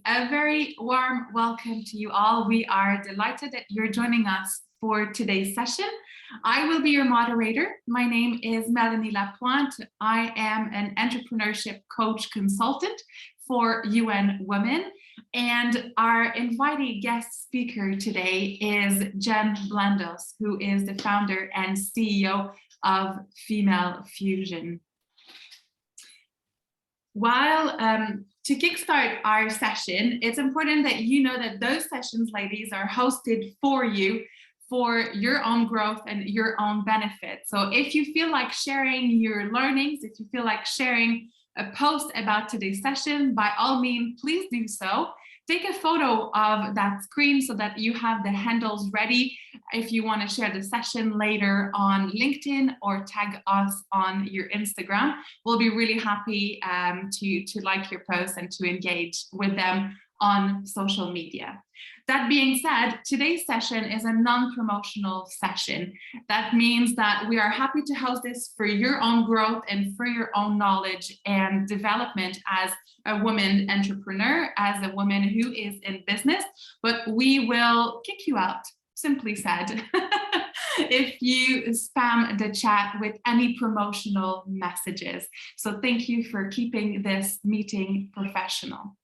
A very warm welcome to you all. We are delighted that you're joining us for today's session. I will be your moderator. My name is Melanie Lapointe. I am an entrepreneurship coach consultant for UN Women. And our invited guest speaker today is Jen Blandos, who is the founder and CEO of Female Fusion. While to kickstart our session, it's important that you know that those sessions, ladies, are hosted for you for your own growth and your own benefit. So if you feel like sharing your learnings, if you feel like sharing a post about today's session, by all means, please do so. Take a photo of that screen so that you have the handles ready if you want to share the session later on LinkedIn or tag us on your Instagram. We'll be really happy to like your posts and to engage with them on social media. That being said, today's session is a non-promotional session. That means that we are happy to host this for your own growth and for your own knowledge and development as a woman entrepreneur, as a woman who is in business, but we will kick you out, simply said, if you spam the chat with any promotional messages. So thank you for keeping this meeting professional.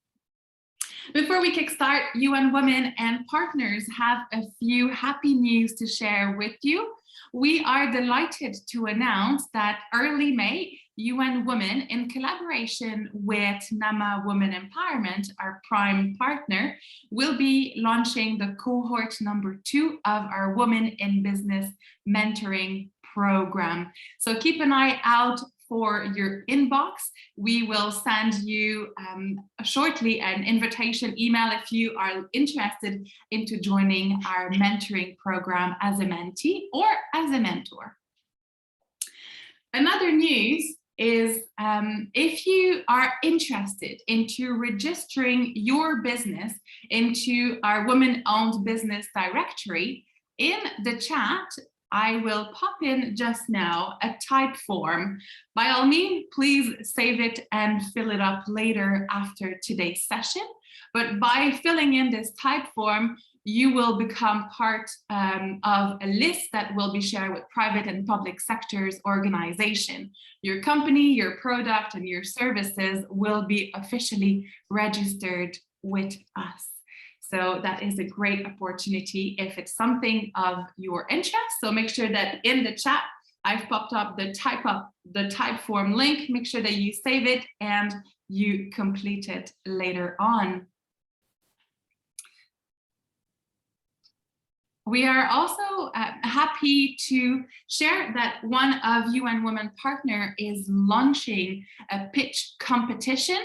Before we kickstart, UN Women and partners have a few happy news to share with you. We are delighted to announce that early May, UN Women, in collaboration with Nama Women Empowerment, our prime partner, will be launching the cohort number 2 of our Women in Business mentoring program. So keep an eye out for your inbox. We will send you shortly an invitation email if you are interested into joining our mentoring program as a mentee or as a mentor. Another news is if you are interested into registering your business into our women-owned business directory, in the chat, I will pop in just now a type form. By all means, please save it and fill it up later after today's session. But by filling in this type form, you will become part of a list that will be shared with private and public sectors organization. Your company, your product, and your services will be officially registered with us. So that is a great opportunity if it's something of your interest. So make sure that in the chat, I've popped up the type form link. Make sure that you save it and you complete it later on. We are also happy to share that one of UN Women partner is launching a pitch competition.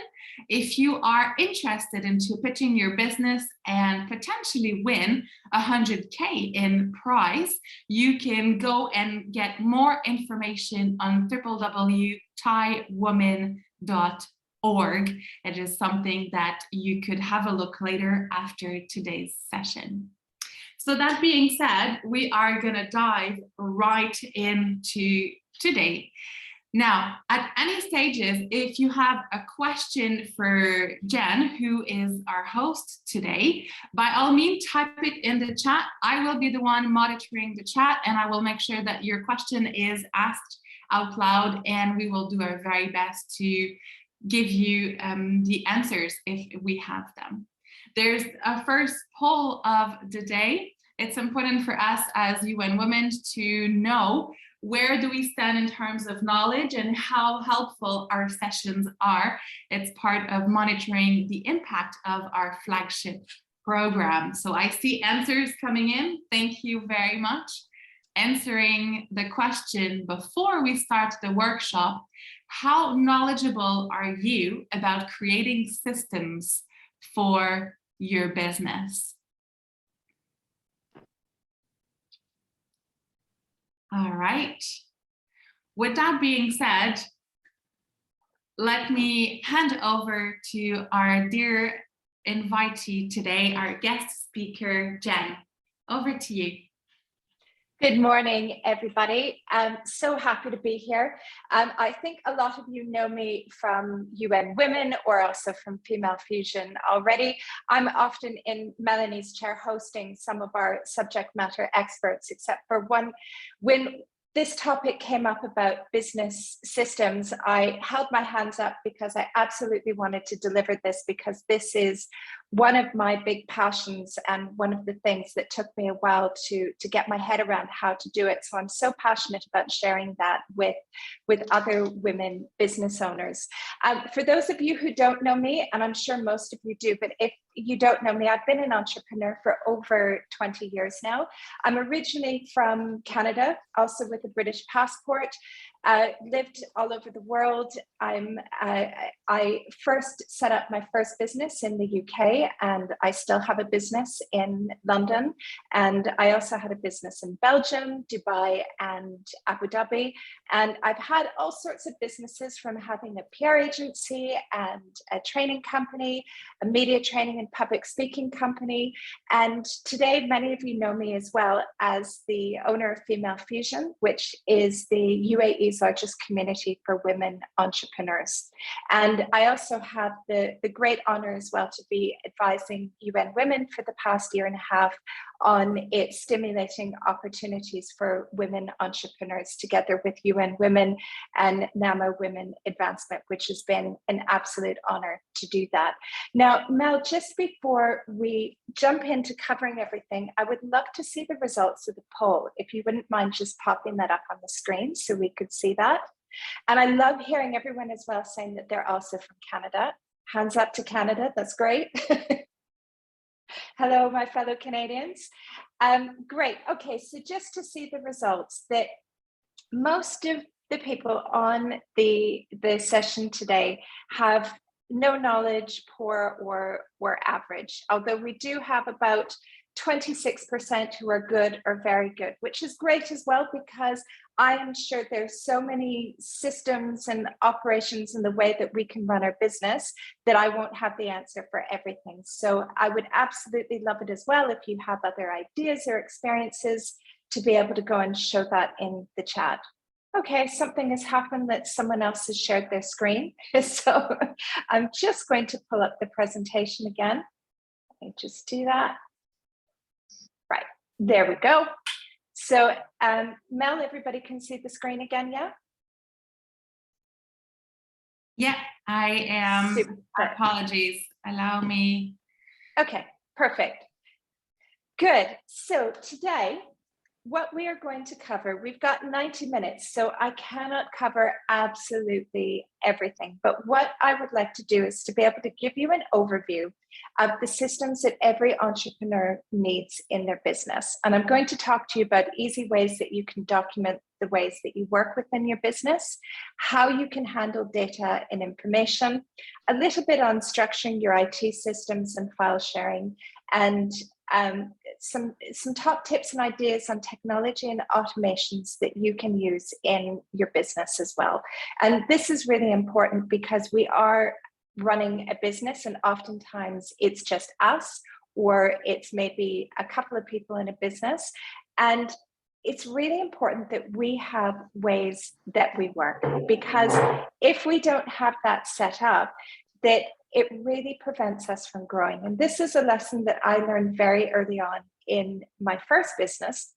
If you are interested into pitching your business and potentially win 100K in prize, you can go and get more information on www.thaiwomen.org. It is something that you could have a look later after today's session. So that being said, we are going to dive right into today. Now, at any stages, if you have a question for Jen, who is our host today, by all means, type it in the chat. I will be the one monitoring the chat, and I will make sure that your question is asked out loud, and we will do our very best to give you the answers if we have them. There's a first poll of the day. It's important for us as UN Women to know where do we stand in terms of knowledge and how helpful our sessions are. It's part of monitoring the impact of our flagship program. So I see answers coming in. Thank you very much. Answering the question before we start the workshop, how knowledgeable are you about creating systems for your business? All right. With that being said, let me hand over to our dear invitee today, our guest speaker, Jen. Over to you. Good morning, everybody. I'm so happy to be here. I think a lot of you know me from UN Women or also from Female Fusion already. I'm often in Melanie's chair hosting some of our subject matter experts, except for one. When this topic came up about business systems, I held my hands up because I absolutely wanted to deliver this, because this is one of my big passions and one of the things that took me a while to get my head around how to do it. So I'm so passionate about sharing that with other women business owners. For those of you who don't know me, and I'm sure most of you do, but if you don't know me, I've been an entrepreneur for over 20 years now. I'm originally from Canada, also with a British passport. Lived all over the world. I first set up my first business in the UK, and I still have a business in London. And I also had a business in Belgium, Dubai, and Abu Dhabi. And I've had all sorts of businesses, from having a PR agency and a training company, a media training and public speaking company. And today, many of you know me as well as the owner of Female Fusion, which is the UAE's largest community for women entrepreneurs. And I also have the great honor as well to be advising UN Women for the past year and a half on its stimulating opportunities for women entrepreneurs, together with UN Women and NAMA Women Advancement, which has been an absolute honor to do that. Now, Mel, just before we jump into covering everything, I would love to see the results of the poll, if you wouldn't mind just popping that up on the screen so we could see that. And I love hearing everyone as well saying that they're also from Canada. Hands up to Canada, that's great. Hello, my fellow Canadians. Great, okay, so just to see the results, that most of the people on the session today have no knowledge, poor or average, although we do have about 26% who are good or very good, which is great as well, because I am sure there's so many systems and operations in the way that we can run our business that I won't have the answer for everything. So I would absolutely love it as well if you have other ideas or experiences to be able to go and show that in the chat. Okay, something has happened that someone else has shared their screen. So I'm just going to pull up the presentation again. Let me just do that. Right, there we go. So Mel, everybody can see the screen again, yeah? Yeah, I am. Super. Apologies, allow me. Okay, perfect. Good, so today, what we are going to cover, we've got 90 minutes, so I cannot cover absolutely everything. But what I would like to do is to be able to give you an overview of the systems that every entrepreneur needs in their business. And I'm going to talk to you about easy ways that you can document the ways that you work within your business, how you can handle data and information, a little bit on structuring your IT systems and file sharing, and some top tips and ideas on technology and automations that you can use in your business as well. And this is really important because we are running a business, and oftentimes it's just us, or it's maybe a couple of people in a business. And it's really important that we have ways that we work, because if we don't have that set up, that it really prevents us from growing. And this is a lesson that I learned very early on in my first business,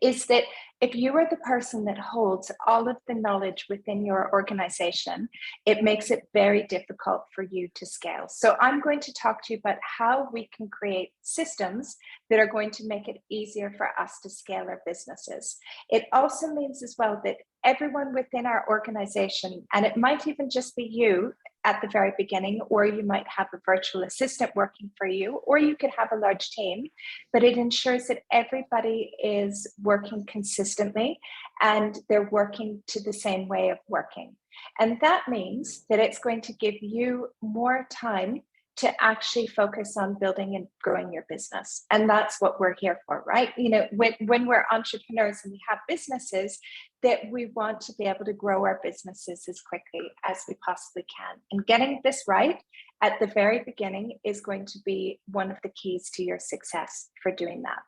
is that if you are the person that holds all of the knowledge within your organization, it makes it very difficult for you to scale. So I'm going to talk to you about how we can create systems that are going to make it easier for us to scale our businesses. It also means as well that everyone within our organization, and it might even just be you at the very beginning, or you might have a virtual assistant working for you, or you could have a large team, but it ensures that everybody is working consistently and they're working to the same way of working. And that means that it's going to give you more time to actually focus on building and growing your business. And that's what we're here for, right? You know, when we're entrepreneurs and we have businesses, that we want to be able to grow our businesses as quickly as we possibly can. And getting this right at the very beginning is going to be one of the keys to your success for doing that.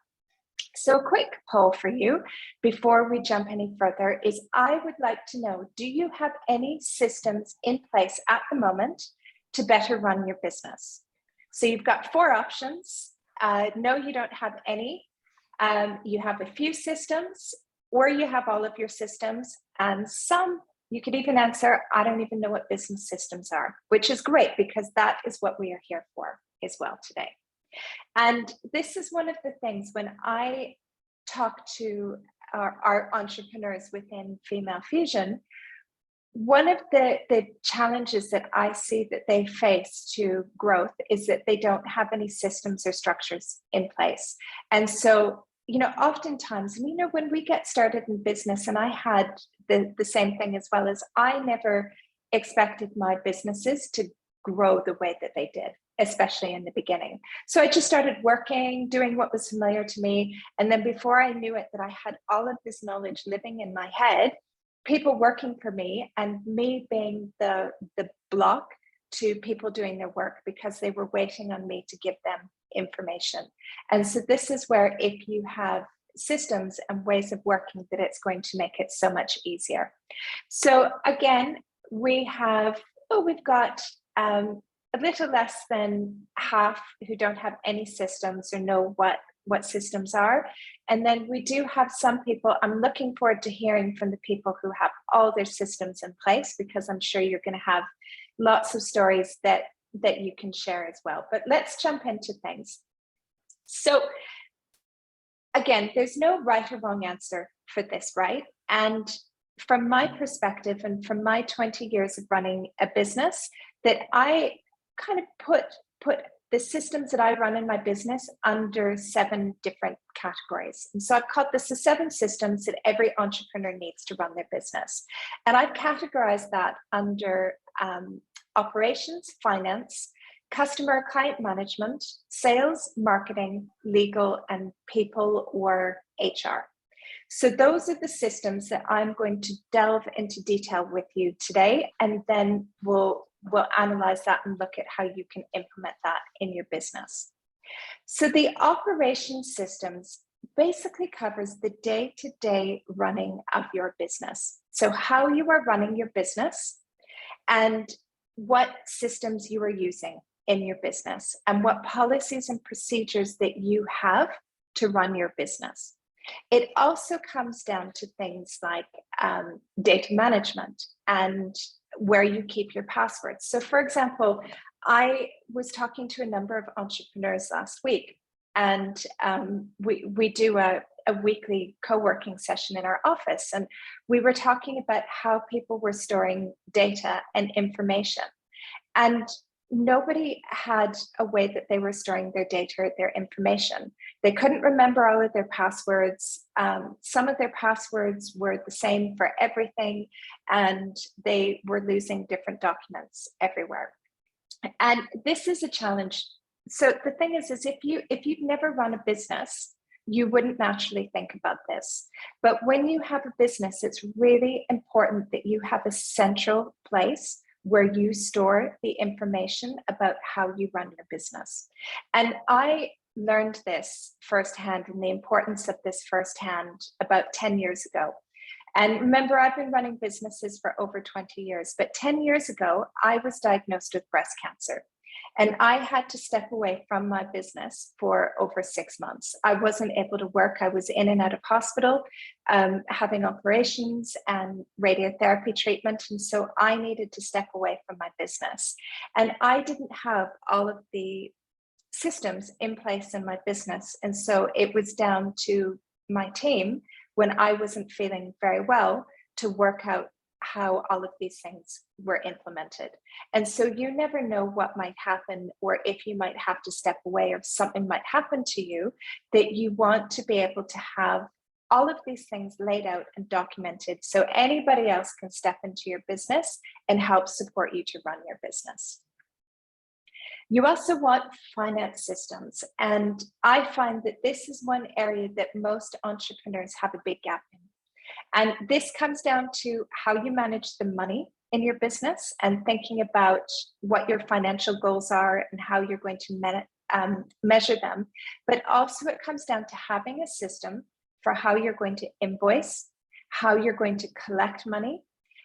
So a quick poll for you before we jump any further is I would like to know, do you have any systems in place at the moment to better run your business? So you've got 4 options. No, you don't have any. You have a few systems, or you have all of your systems, and some you could even answer, I don't even know what business systems are, which is great because that is what we are here for as well today. And this is one of the things when I talk to our entrepreneurs within Female Fusion, one of the challenges that I see that they face to growth is that they don't have any systems or structures in place. And so, oftentimes, when we get started in business, and I had the same thing as well, as I never expected my businesses to grow the way that they did, especially in the beginning. So I just started working, doing what was familiar to me. And then before I knew it, that I had all of this knowledge living in my head, people working for me, and me being the block to people doing their work because they were waiting on me to give them information. And so this is where, if you have systems and ways of working, that it's going to make it so much easier. So again, we've got a little less than half who don't have any systems or know what systems are. And then we do have some people, I'm looking forward to hearing from the people who have all their systems in place, because I'm sure you're going to have lots of stories that you can share as well. But let's jump into things. So again, there's no right or wrong answer for this, right? And from my perspective, and from my 20 years of running a business, that I kind of put the systems that I run in my business under 7 different categories. And so I've called this the 7 systems that every entrepreneur needs to run their business. And I've categorized that under operations, finance, customer client management, sales, marketing, legal, and people or HR. So those are the systems that I'm going to delve into detail with you today, and then we'll analyze that and look at how you can implement that in your business. So the operations systems basically covers the day-to-day running of your business. So how you are running your business and what systems you are using in your business and what policies and procedures that you have to run your business. It also comes down to things like data management and where you keep your passwords. So for example, I was talking to a number of entrepreneurs last week, and we do a weekly co-working session in our office, and we were talking about how people were storing data and information, and nobody had a way that they were storing their data or their information. They couldn't remember all of their passwords. Some of their passwords were the same for everything, and they were losing different documents everywhere. And this is a challenge. So the thing is if you've never run a business, you wouldn't naturally think about this. But when you have a business, it's really important that you have a central place where you store the information about how you run your business. And I learned this firsthand, and the importance of this firsthand, about 10 years ago. And remember, I've been running businesses for over 20 years, but 10 years ago, I was diagnosed with breast cancer. And I had to step away from my business for over 6 months. I wasn't able to work. I was in and out of hospital, having operations and radiotherapy treatment. And so I needed to step away from my business. And I didn't have all of the systems in place in my business. And so it was down to my team, when I wasn't feeling very well, to work out how all of these things were implemented. And so you never know what might happen, or if you might have to step away, or something might happen to you, that you want to be able to have all of these things laid out and documented so anybody else can step into your business and help support you to run your business. You also want finance systems. And I find that this is one area that most entrepreneurs have a big gap in. And this comes down to how you manage the money in your business and thinking about what your financial goals are and how you're going to measure them, but also it comes down to having a system for how you're going to invoice, how you're going to collect money,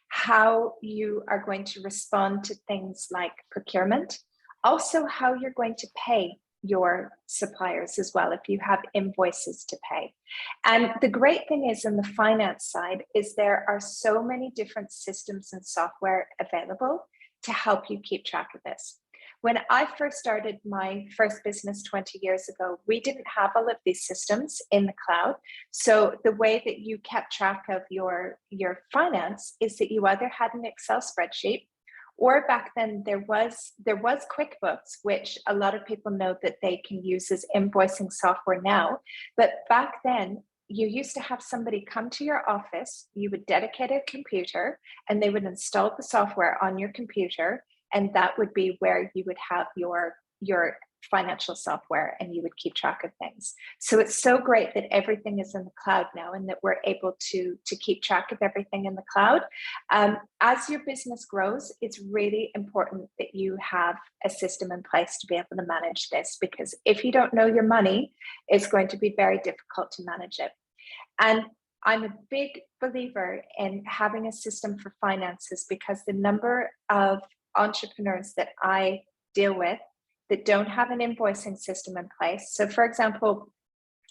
how you are going to respond to things like procurement, also how you're going to pay your suppliers as well if you have invoices to pay. And the great thing is in the finance side is there are so many different systems and software available to help you keep track of this. When I first started my first business 20 years ago, we didn't have all of these systems in the cloud. So the way that you kept track of your finance is that you either had an Excel spreadsheet, or back then there was QuickBooks, which a lot of people know that they can use as invoicing software now. But back then, you used to have somebody come to your office, you would dedicate a computer, and they would install the software on your computer, and that would be where you would have your financial software and you would keep track of things. So it's so great that everything is in the cloud now and that we're able to keep track of everything in the cloud. As your business grows, it's really important that you have a system in place to be able to manage this, because if you don't know your money, it's going to be very difficult to manage it. And I'm a big believer in having a system for finances, because the number of entrepreneurs that I deal with that don't have an invoicing system in place. So for example,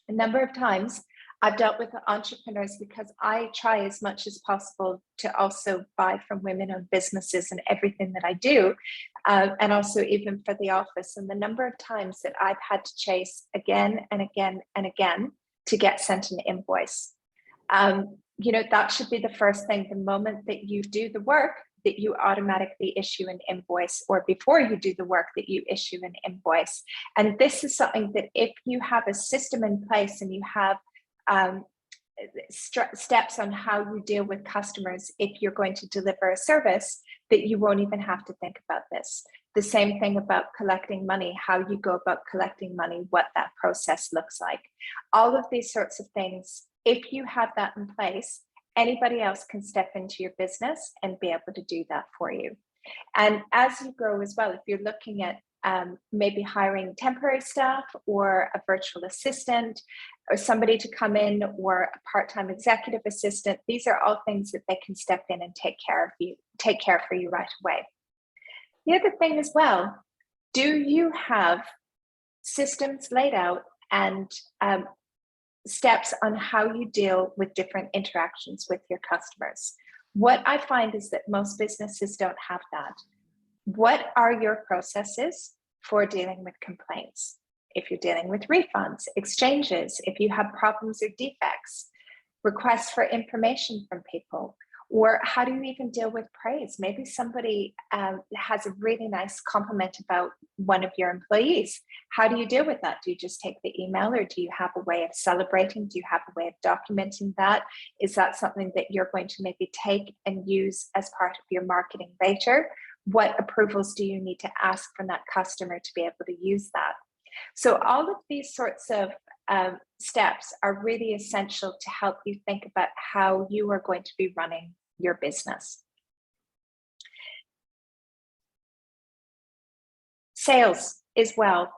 a number of times I've dealt with entrepreneurs, because I try as much as possible to also buy from women-owned businesses and everything that I do, and also even for the office. And the number of times that I've had to chase again and again and again to get sent an invoice. That should be the first thing. The moment that you do the work, that you automatically issue an invoice, or before you do the work that you issue an invoice. And this is something that if you have a system in place and you have steps on how you deal with customers, if you're going to deliver a service, that you won't even have to think about this. The same thing about collecting money, how you go about collecting money, what that process looks like. All of these sorts of things, if you have that in place, anybody else can step into your business and be able to do that for you. And as you grow as well, if you're looking at maybe hiring temporary staff or a virtual assistant or somebody to come in, or a part-time executive assistant, these are all things that they can step in and take care for you right away. The other thing as well, do you have systems laid out and steps on how you deal with different interactions with your customers? What I find is that most businesses don't have that. What are your processes for dealing with complaints? If you're dealing with refunds, exchanges, if you have problems or defects, requests for information from people, or how do you even deal with praise? Maybe somebody has a really nice compliment about one of your employees. How do you deal with that? Do you just take the email, or do you have a way of celebrating? Do you have a way of documenting that? Is that something that you're going to maybe take and use as part of your marketing later? What approvals do you need to ask from that customer to be able to use that? So all of these sorts of steps are really essential to help you think about how you are going to be running your business. Sales as well.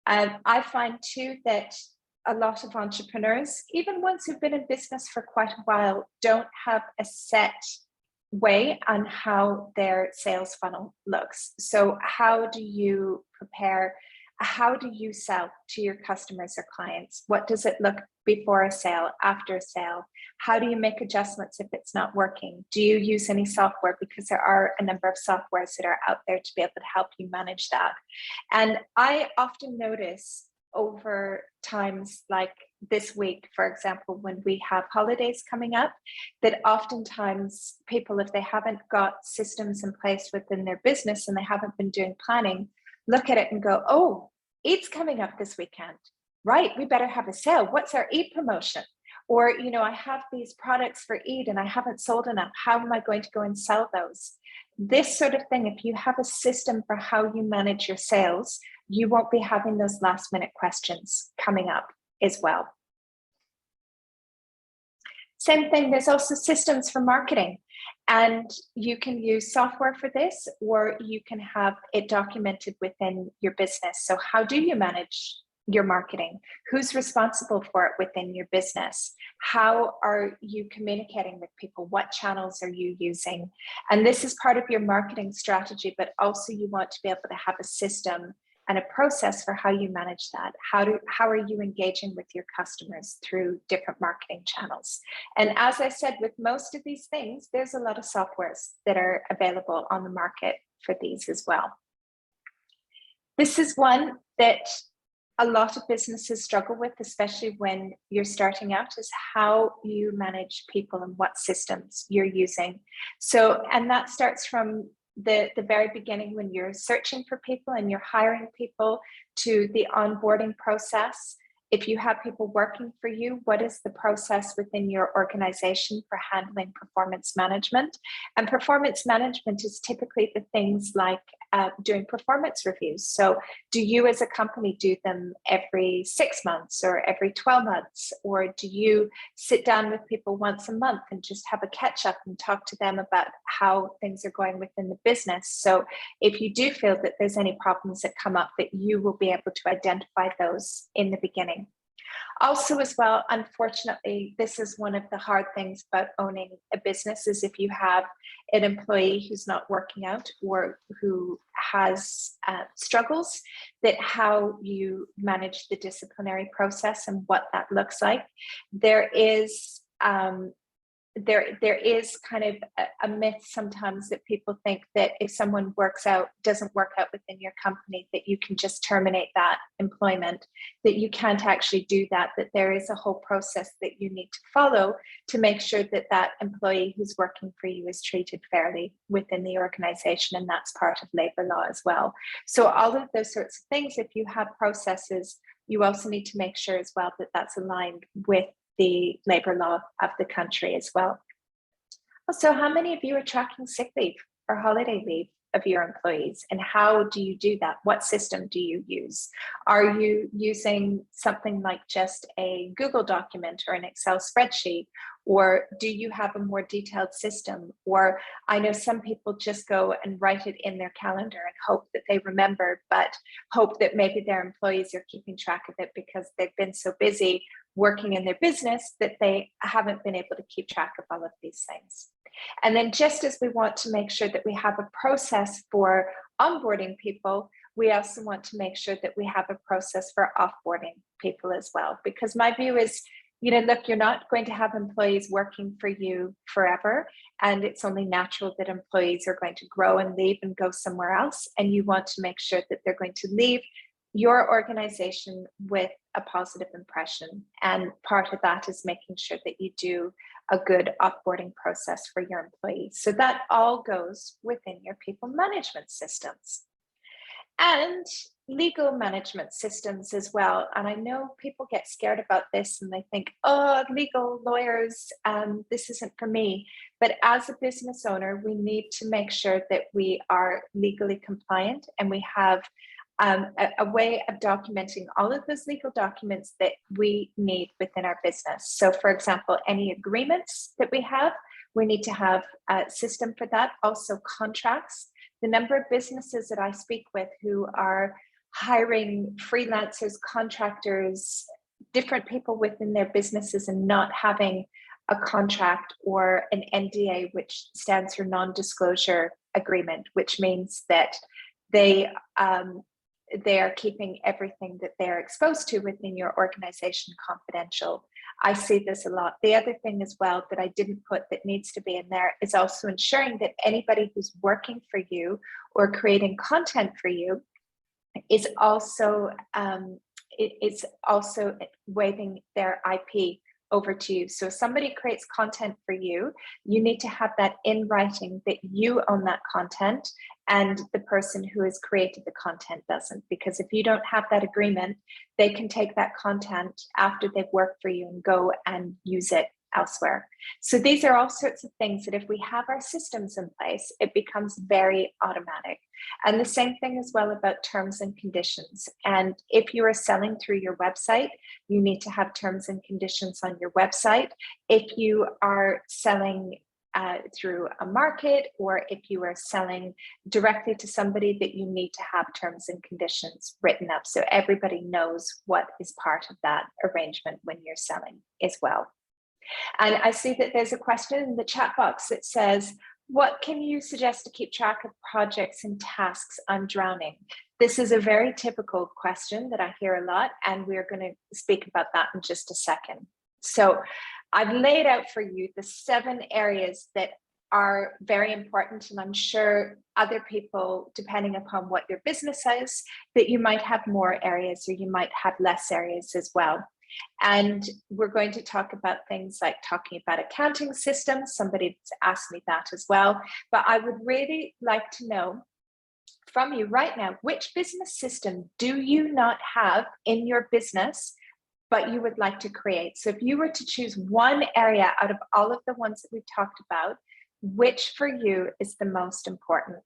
I find too that a lot of entrepreneurs, even ones who've been in business for quite a while, don't have a set way on how their sales funnel looks. So how do you prepare? How do you sell to your customers or clients? What does it look before a sale, after a sale? How do you make adjustments if it's not working? Do you use any software? Because there are a number of softwares that are out there to be able to help you manage that. And I often notice over times like this week, for example, when we have holidays coming up, that oftentimes people, if they haven't got systems in place within their business and they haven't been doing planning, look at it and go, oh, Eid's coming up this weekend, right? We better have a sale. What's our Eid promotion? Or, I have these products for Eid and I haven't sold enough. How am I going to go and sell those? This sort of thing, if you have a system for how you manage your sales, you won't be having those last minute questions coming up as well. Same thing, there's also systems for marketing. And you can use software for this, or you can have it documented within your business. So how do you manage your marketing? Who's responsible for it within your business? How are you communicating with people? What channels are you using? And this is part of your marketing strategy, but also you want to be able to have a system and a process for how you manage that. How are you engaging with your customers through different marketing channels? And as I said, with most of these things, there's a lot of softwares that are available on the market for these as well. This is one that a lot of businesses struggle with, especially when you're starting out, is how you manage people and what systems you're using. So, and that starts from the very beginning when you're searching for people and you're hiring people, to the onboarding process. If you have people working for you, what is the process within your organization for handling performance management? And performance management is typically the things like doing performance reviews. So do you as a company do them every 6 months or every 12 months? Or do you sit down with people once a month and just have a catch up and talk to them about how things are going within the business? So if you do feel that there's any problems that come up, that you will be able to identify those in the beginning. Also as well, unfortunately, this is one of the hard things about owning a business, is if you have an employee who's not working out or who has struggles, that how you manage the disciplinary process and what that looks like. There is there is kind of a myth sometimes that people think that if someone doesn't work out within your company, that you can just terminate that employment, that you can't actually do that, that there is a whole process that you need to follow to make sure that that employee who's working for you is treated fairly within the organization, and that's part of labor law as well. So all of those sorts of things, if you have processes, you also need to make sure as well that that's aligned with the labor law of the country as well. Also, how many of you are tracking sick leave or holiday leave of your employees, and how do you do that? What system do you use? Are you using something like just a Google document or an Excel spreadsheet, or do you have a more detailed system? Or I know some people just go and write it in their calendar and hope that they remember, but hope that maybe their employees are keeping track of it because they've been so busy working in their business that they haven't been able to keep track of all of these things. And then just as we want to make sure that we have a process for onboarding people, we also want to make sure that we have a process for offboarding people as well. Because my view is, look, you're not going to have employees working for you forever. And it's only natural that employees are going to grow and leave and go somewhere else. And you want to make sure that they're going to leave your organization with a positive impression. And part of that is making sure that you do a good offboarding process for your employees. So that all goes within your people management systems. And legal management systems as well. And I know people get scared about this and they think, oh, legal lawyers, this isn't for me. But as a business owner, we need to make sure that we are legally compliant and we have a way of documenting all of those legal documents that we need within our business. So for example, any agreements that we need to have a system for that. Also contracts. The number of businesses that I speak with who are hiring freelancers, contractors, different people within their businesses and not having a contract or an NDA, which stands for non-disclosure agreement, which means that they are keeping everything that they're exposed to within your organization confidential. I see this a lot. The other thing as well that I didn't put that needs to be in there is also ensuring that anybody who's working for you or creating content for you is also waiving their IP over to you. So if somebody creates content for you, you need to have that in writing that you own that content and the person who has created the content doesn't. Because if you don't have that agreement, they can take that content after they've worked for you and go and use it elsewhere. So these are all sorts of things that if we have our systems in place, it becomes very automatic. And the same thing as well about terms and conditions. And if you are selling through your website, you need to have terms and conditions on your website. If you are selling through a market, or if you are selling directly to somebody, that you need to have terms and conditions written up so everybody knows what is part of that arrangement when you're selling as well. And I see that there's a question in the chat box that says, what can you suggest to keep track of projects and tasks I'm drowning? This is a very typical question that I hear a lot, and we're going to speak about that in just a second. So I've laid out for you the 7 areas that are very important, and I'm sure other people, depending upon what your business is, that you might have more areas or you might have less areas as well. And we're going to talk about things like talking about accounting systems. Somebody's asked me that as well. But I would really like to know from you right now, which business system do you not have in your business, but you would like to create? So if you were to choose one area out of all of the ones that we've talked about, which for you is the most important?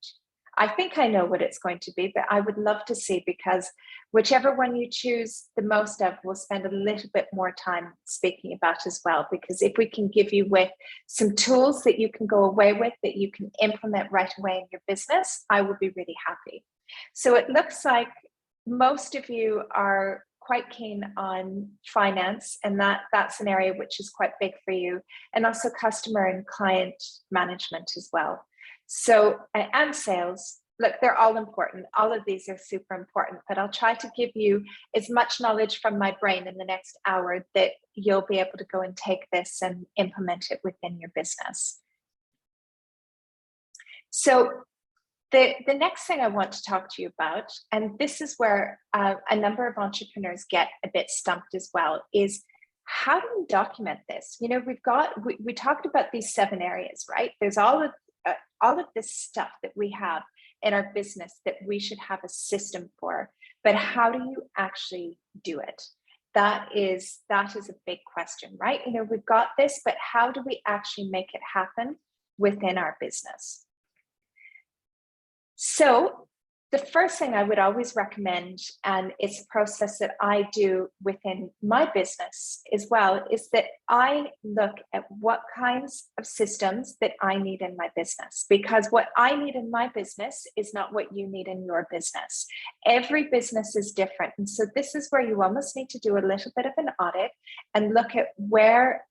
I think I know what it's going to be, but I would love to see, because whichever one you choose the most of, we'll spend a little bit more time speaking about as well, because if we can give you with some tools that you can go away with, that you can implement right away in your business, I would be really happy. So it looks like most of you are quite keen on finance, and that's an area which is quite big for you, and also customer and client management as well. So, and sales, look, they're all important. All of these are super important, but I'll try to give you as much knowledge from my brain in the next hour that you'll be able to go and take this and implement it within your business. So the next thing I want to talk to you about, and this is where a number of entrepreneurs get a bit stumped as well, is how do you document this? You know, we talked about these 7 areas, right? There's all of this stuff that we have in our business that we should have a system for, but how do you actually do it? That is a big question, right? You know, we've got this, but how do we actually make it happen within our business? So the first thing I would always recommend, and it's a process that I do within my business as well, is that I look at what kinds of systems that I need in my business, because what I need in my business is not what you need in your business. Every business is different. And so this is where you almost need to do a little bit of an audit and look at where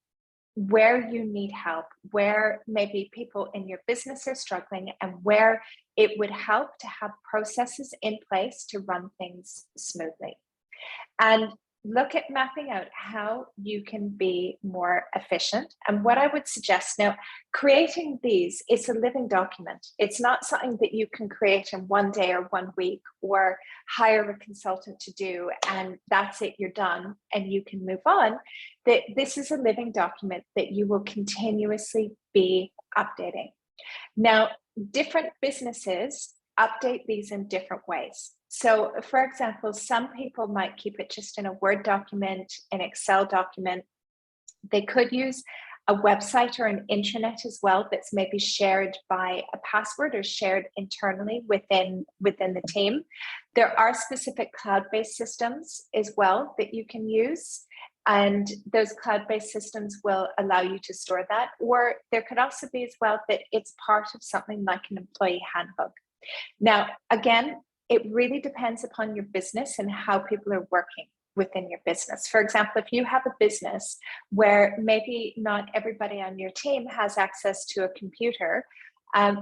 you need help, where maybe people in your business are struggling, and where it would help to have processes in place to run things smoothly. And look at mapping out how you can be more efficient. And what I would suggest now, creating these, it's a living document. It's not something that you can create in one day or 1 week, or hire a consultant to do, and that's it, you're done, and you can move on. That this is a living document that you will continuously be updating. Now, different businesses update these in different ways. So for example, some people might keep it just in a Word document, an Excel document. They could use a website or an intranet as well that's maybe shared by a password or shared internally within the team. There are specific cloud-based systems as well that you can use, and those cloud-based systems will allow you to store that. Or there could also be as well that it's part of something like an employee handbook. Now, again, it really depends upon your business and how people are working within your business. For example, if you have a business where maybe not everybody on your team has access to a computer,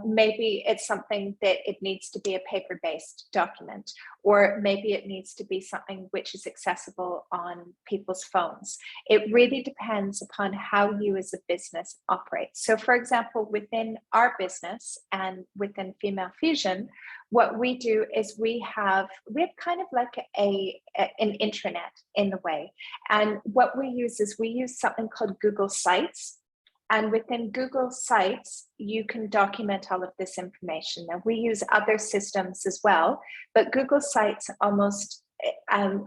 maybe it's something that it needs to be a paper-based document, or maybe it needs to be something which is accessible on people's phones. It really depends upon how you as a business operate. So for example, within our business and within Female Fusion, what we do is we have kind of like an intranet in the way. And what we use is we use something called Google Sites. And within Google Sites, you can document all of this information. Now, we use other systems as well, but Google Sites almost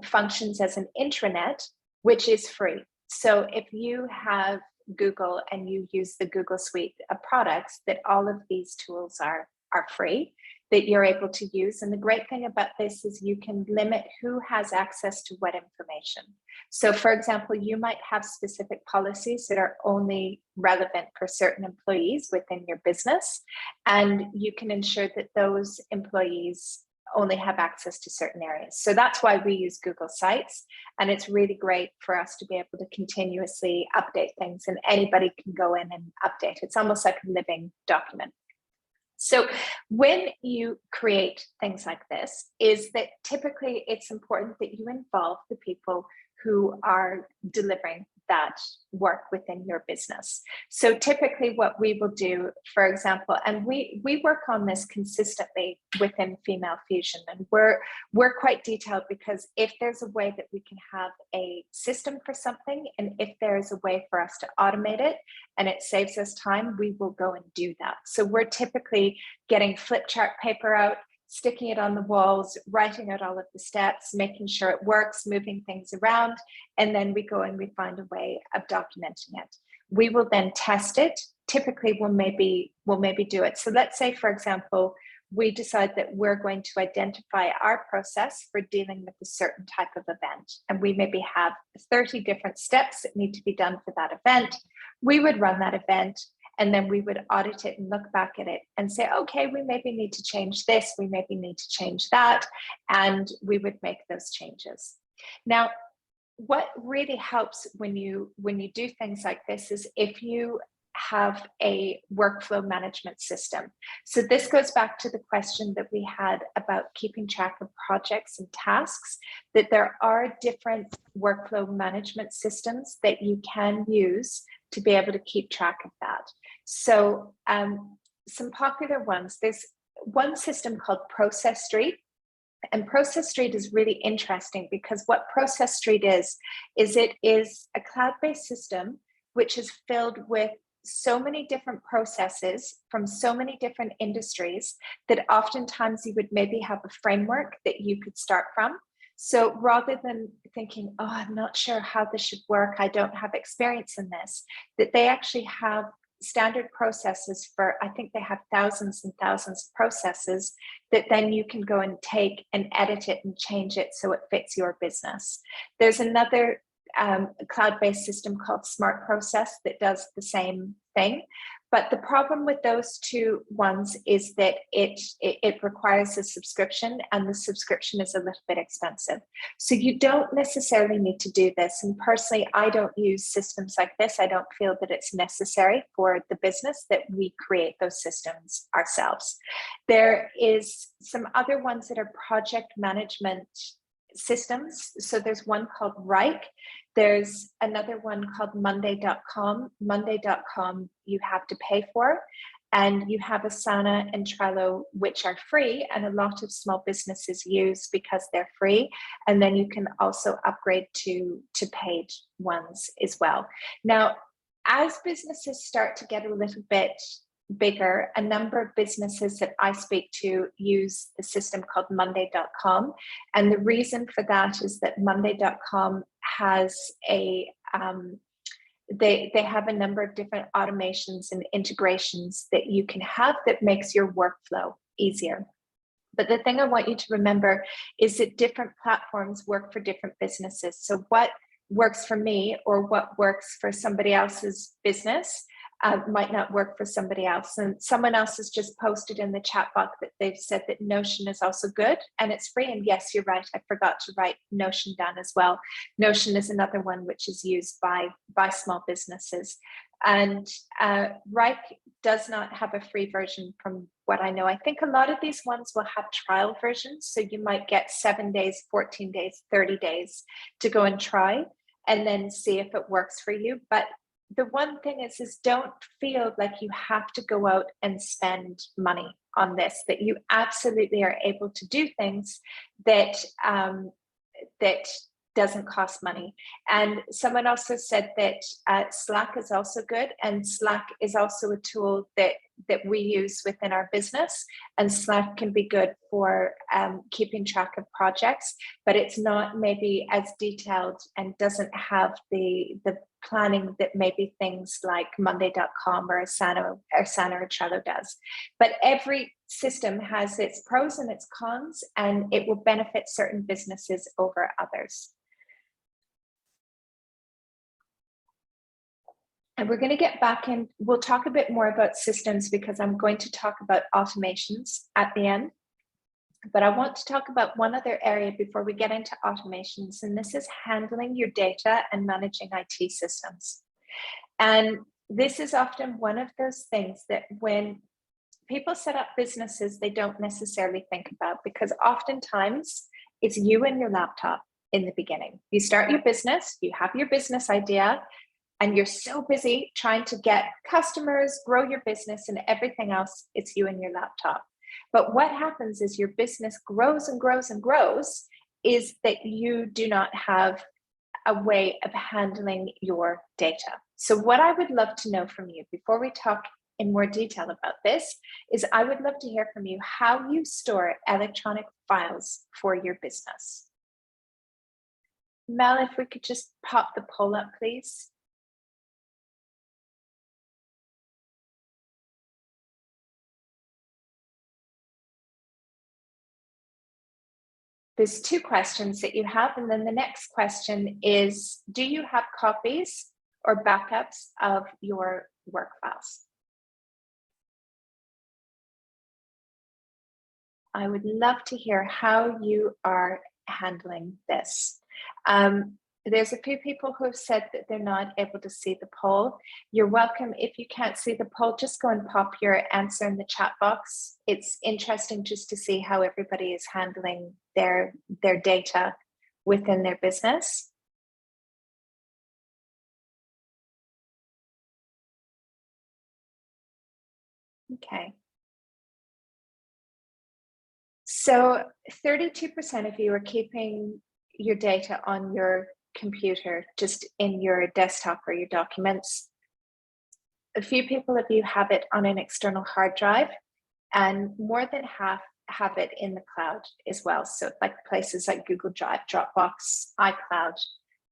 functions as an intranet, which is free. So if you have Google and you use the Google suite of products, that all of these tools are free, that you're able to use. And the great thing about this is you can limit who has access to what information. So for example, you might have specific policies that are only relevant for certain employees within your business, and you can ensure that those employees only have access to certain areas. So that's why we use Google Sites, and it's really great for us to be able to continuously update things, and anybody can go in and update. It's almost like a living document. So when you create things like this, is that typically it's important that you involve the people who are delivering that work within your business. So typically what we will do, for example, and we work on this consistently within Female Fusion, and we're quite detailed, because if there's a way that we can have a system for something, and if there is a way for us to automate it and it saves us time, we will go and do that. So we're typically getting flip chart paper out, sticking it on the walls, writing out all of the steps, making sure it works, moving things around, and then we go and we find a way of documenting it. We will then test it. Typically, we'll maybe do it. So let's say, for example, we decide that we're going to identify our process for dealing with a certain type of event, and we maybe have 30 different steps that need to be done for that event. We would run that event, and then we would audit it and look back at it and say, okay, we maybe need to change this, we maybe need to change that, and we would make those changes. Now, what really helps when you do things like this is if you have a workflow management system. So this goes back to the question that we had about keeping track of projects and tasks, that there are different workflow management systems that you can use to be able to keep track of that. So some popular ones, there's one system called Process Street. And Process Street is really interesting, because what Process Street is it is a cloud-based system which is filled with so many different processes from so many different industries that oftentimes you would maybe have a framework that you could start from. So rather than thinking, oh, I'm not sure how this should work, I don't have experience in this, that they actually have standard processes for, I think they have thousands and thousands of processes that then you can go and take and edit it and change it so it fits your business. There's another cloud-based system called Smart Process that does the same thing. But the problem with those two ones is that it requires a subscription, and the subscription is a little bit expensive. So you don't necessarily need to do this. And personally, I don't use systems like this. I don't feel that it's necessary for the business that we create those systems ourselves. There is some other ones that are project management systems. So there's one called Rike. There's another one called Monday.com. Monday.com you have to pay for. And you have Asana and Trello, which are free, and a lot of small businesses use because they're free. And then you can also upgrade to paid ones as well. Now, as businesses start to get a little bit bigger, a number of businesses that I speak to use the system called Monday.com. And the reason for that is that Monday.com has they have a number of different automations and integrations that you can have that makes your workflow easier. But the thing I want you to remember is that different platforms work for different businesses. So what works for me or what works for somebody else's business might not work for somebody else. And someone else has just posted in the chat box that they've said that Notion is also good and it's free. And yes, you're right. I forgot to write Notion down as well. Notion is another one which is used by small businesses. And Rike does not have a free version from what I know. I think a lot of these ones will have trial versions. So you might get 7 days, 14 days, 30 days to go and try and then see if it works for you. But the one thing is don't feel like you have to go out and spend money on this, that you absolutely are able to do things that that doesn't cost money. And someone also said that Slack is also good, and Slack is also a tool that we use within our business, and Slack can be good for keeping track of projects, but it's not maybe as detailed and doesn't have the planning that maybe things like Monday.com or Asana or Trello does. But every system has its pros and its cons, and it will benefit certain businesses over others. And we're going to get back in, we'll talk a bit more about systems because I'm going to talk about automations at the end. But I want to talk about one other area before we get into automations, and this is handling your data and managing IT systems. And this is often one of those things that when people set up businesses, they don't necessarily think about, because oftentimes it's you and your laptop in the beginning. You start your business, you have your business idea, and you're so busy trying to get customers, grow your business and everything else, it's you and your laptop. But what happens is your business grows and grows and grows is that you do not have a way of handling your data. So what I would love to know from you before we talk in more detail about this is I would love to hear from you how you store electronic files for your business. Mel, if we could just pop the poll up, please. There's two questions that you have, and then the next question is, do you have copies or backups of your work files? I would love to hear how you are handling this. There's a few people who have said that they're not able to see the poll. You're welcome. If you can't see the poll, just go and pop your answer in the chat box. It's interesting just to see how everybody is handling their data within their business. Okay. So 32% of you are keeping your data on your computer, just in your desktop or your documents. A few people of you have it on an external hard drive, and more than half have it in the cloud as well. So like places like Google Drive, Dropbox, iCloud.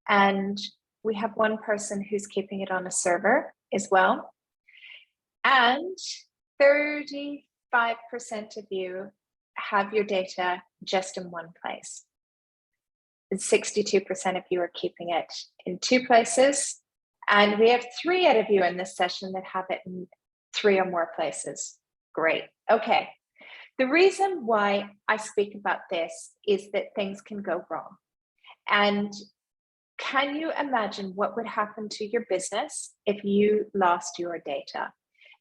And we have one person who's keeping it on a server as well. And 35% of you have your data just in one place. And 62% of you are keeping it in two places. And we have 3 out of you in this session that have it in 3 or more places. Great. Okay. The reason why I speak about this is that things can go wrong. And can you imagine what would happen to your business if you lost your data?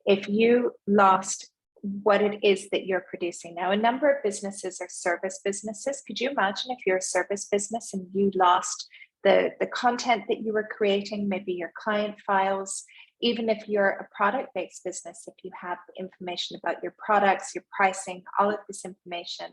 If you lost what it is that you're producing. Now, a number of businesses are service businesses. Could you imagine if you're a service business and you lost the content that you were creating, maybe your client files? Even if you're a product-based business, if you have information about your products, your pricing, all of this information,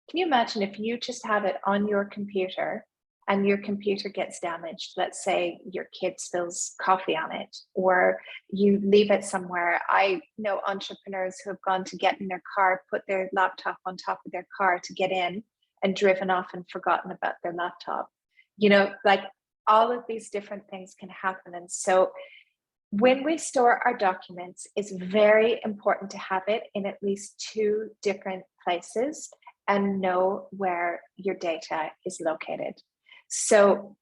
can you imagine if you just have it on your computer and your computer gets damaged? Let's say your kid spills coffee on it, or you leave it somewhere. I know entrepreneurs who have gone to get in their car, put their laptop on top of their car to get in, and driven off and forgotten about their laptop. You know, like all of these different things can happen. And so when we store our documents, it's very important to have it in at least 2 different places and know where your data is located. So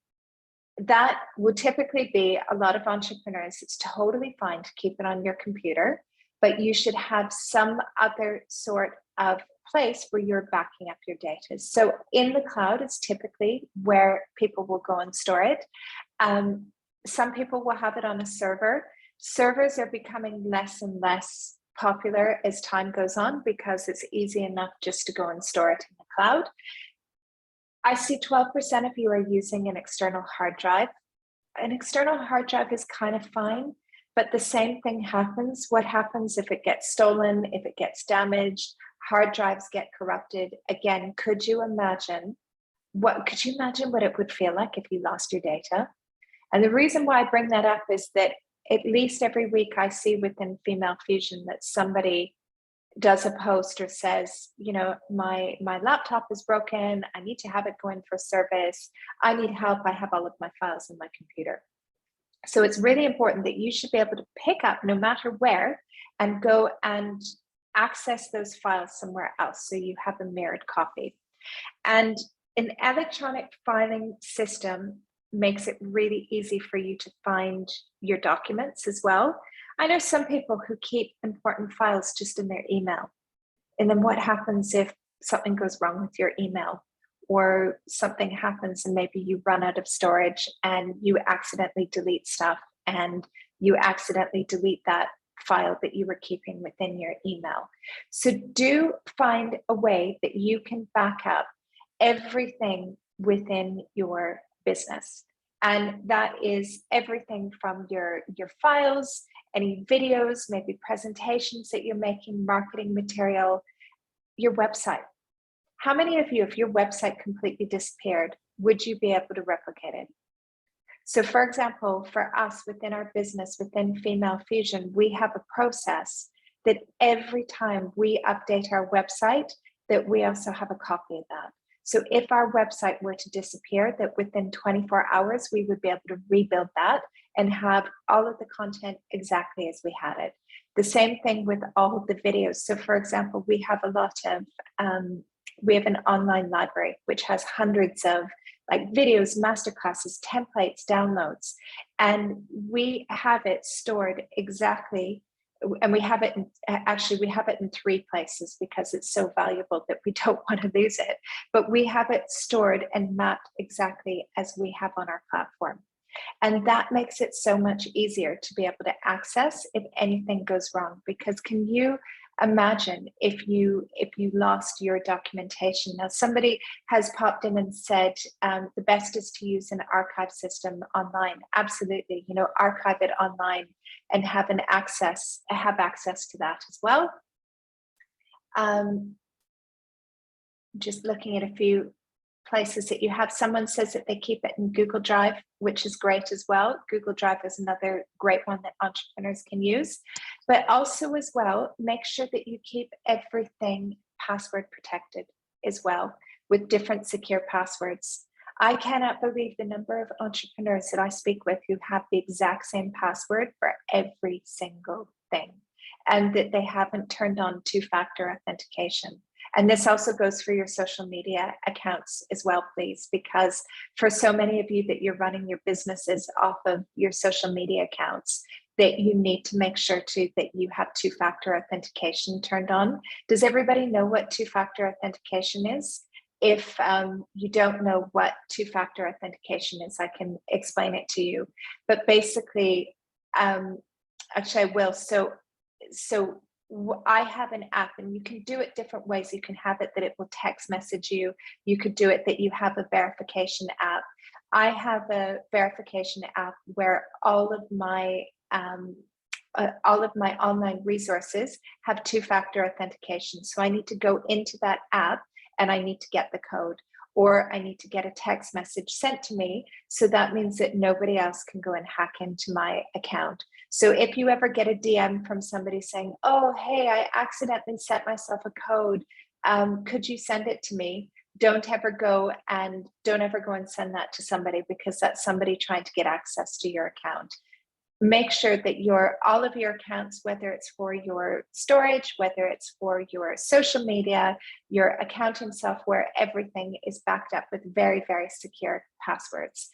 that would typically be a lot of entrepreneurs. It's totally fine to keep it on your computer, but you should have some other sort of place where you're backing up your data. So in the cloud is typically where people will go and store it. Some people will have it on a server. Servers are becoming less and less popular as time goes on because it's easy enough just to go and store it in the cloud. I see 12% of you are using an external hard drive. An external hard drive is kind of fine, but the same thing happens. What happens if it gets stolen, if it gets damaged, hard drives get corrupted? Again, could you imagine what it would feel like if you lost your data? And the reason why I bring that up is that at least every week I see within Female Fusion that somebody does a post or says, you know, my laptop is broken, I need to have it go in for service, I need help, I have all of my files in my computer. So it's really important that you should be able to pick up no matter where and go and access those files somewhere else so you have a mirrored copy. And an electronic filing system makes it really easy for you to find your documents as well. I know some people who keep important files just in their email. And then what happens if something goes wrong with your email, or something happens and maybe you run out of storage and you accidentally delete stuff, and you accidentally delete that file that you were keeping within your email. So do find a way that you can back up everything within your business. And that is everything from your files, any videos, maybe presentations that you're making, marketing material, your website. How many of you, if your website completely disappeared, would you be able to replicate it? So for example, for us within our business, within Female Fusion, we have a process that every time we update our website, that we also have a copy of that. So if our website were to disappear, that within 24 hours, we would be able to rebuild that and have all of the content exactly as we had it. The same thing with all of the videos. So for example, we have a lot of, we have an online library, which has hundreds of like videos, masterclasses, templates, downloads, and we have it stored exactly. And we have it in, actually we have it in 3 places because it's so valuable that we don't want to lose it, but we have it stored and mapped exactly as we have on our platform. And that makes it so much easier to be able to access if anything goes wrong. Because can you imagine if you lost your documentation? Now somebody has popped in and said the best is to use an archive system online. Absolutely, you know, archive it online and have access to that as well. Just looking at a few places that you have. Someone says that they keep it in Google Drive, which is great as well. Google Drive is another great one that entrepreneurs can use. But also as well, make sure that you keep everything password protected as well with different secure passwords. I cannot believe the number of entrepreneurs that I speak with who have the exact same password for every single thing, and that they haven't turned on 2-factor authentication. And this also goes for your social media accounts as well, please, because for so many of you that you're running your businesses off of your social media accounts, that you need to make sure too that you have 2-factor authentication turned on. Does everybody know what 2-factor authentication is? If you don't know what 2-factor authentication is, I can explain it to you. But basically, actually I will. So I have an app, and you can do it different ways. You can have it that it will text message you. You could do it that you have a verification app. I have a verification app where all of my online resources have 2-factor authentication. So I need to go into that app and I need to get the code, or I need to get a text message sent to me. So that means that nobody else can go and hack into my account. So if you ever get a DM from somebody saying, oh, hey, I accidentally sent myself a code, could you send it to me? Don't ever go and send that to somebody, because that's somebody trying to get access to your account. Make sure that all of your accounts, whether it's for your storage, whether it's for your social media, your accounting software, everything is backed up with very, very secure passwords.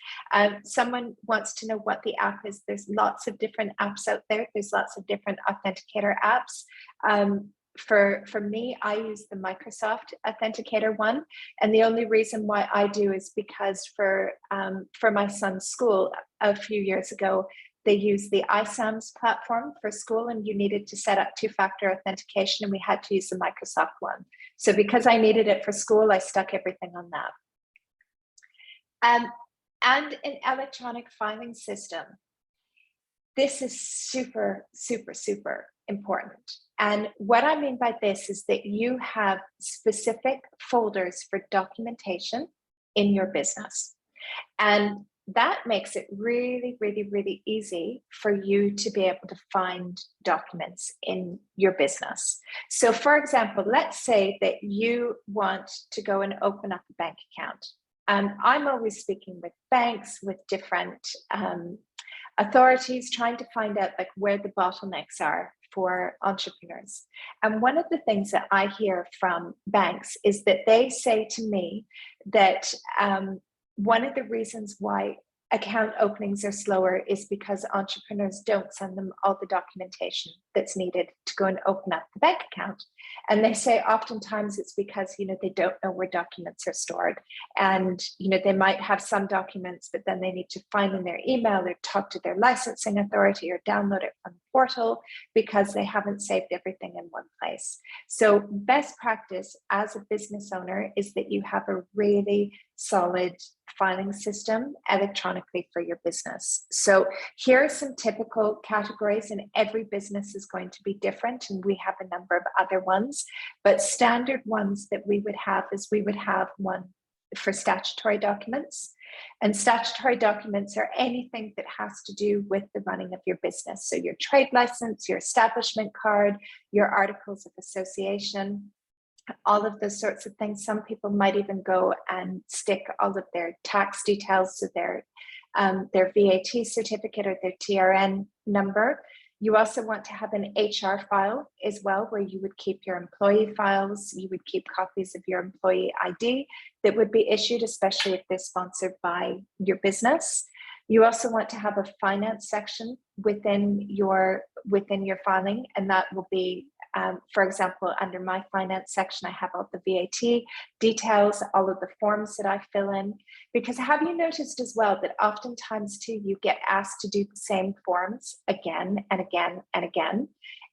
Someone wants to know what the app is. There's lots of different apps out there. There's lots of different Authenticator apps. For me, I use the Microsoft Authenticator one. And the only reason why I do is because for my son's school a few years ago, they used the iSAMS platform for school, and you needed to set up 2-factor authentication, and we had to use the Microsoft one. So because I needed it for school, I stuck everything on that. And an electronic filing system. This is super, super, super important. And what I mean by this is that you have specific folders for documentation in your business. And that makes it really, really, really easy for you to be able to find documents in your business. So for example, let's say that you want to go and open up a bank account. I'm always speaking with banks, with different authorities, trying to find out like where the bottlenecks are for entrepreneurs. And one of the things that I hear from banks is that they say to me that one of the reasons why account openings are slower is because entrepreneurs don't send them all the documentation that's needed to go and open up the bank account. And they say oftentimes it's because, they don't know where documents are stored. And, they might have some documents, but then they need to find in their email or talk to their licensing authority or download it from the portal because they haven't saved everything in one place. So best practice as a business owner is that you have a really solid filing system electronically for your business. So here are some typical categories, and every business is going to be different, and we have a number of other ones, but standard ones that we would have is we would have one for statutory documents. And statutory documents are anything that has to do with the running of your business. So your trade license, your establishment card, your articles of association, all of those sorts of things. Some people might even go and stick all of their tax details, so their VAT certificate or their TRN number. You also want to have an HR file as well, where you would keep your employee files. You would keep copies of your employee ID that would be issued, especially if they're sponsored by your business. You also want to have a finance section within your filing, and that will be, for example, under my finance section, I have all the VAT details, all of the forms that I fill in. Because have you noticed as well that oftentimes too, you get asked to do the same forms again and again and again?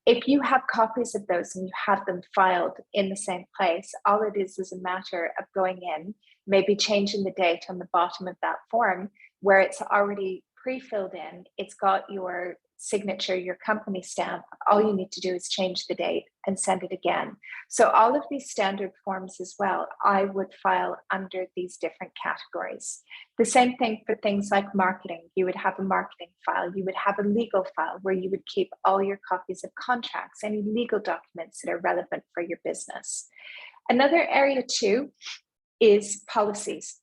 If you have copies of those and you have them filed in the same place, all it is a matter of going in, maybe changing the date on the bottom of that form where it's already pre-filled in, it's got your signature, your company stamp. All you need to do is change the date and send it again. So all of these standard forms as well, I would file under these different categories. The same thing for things like marketing. You would have a marketing file. You would have a legal file where you would keep all your copies of contracts, any legal documents that are relevant for your business. Another area too is policies.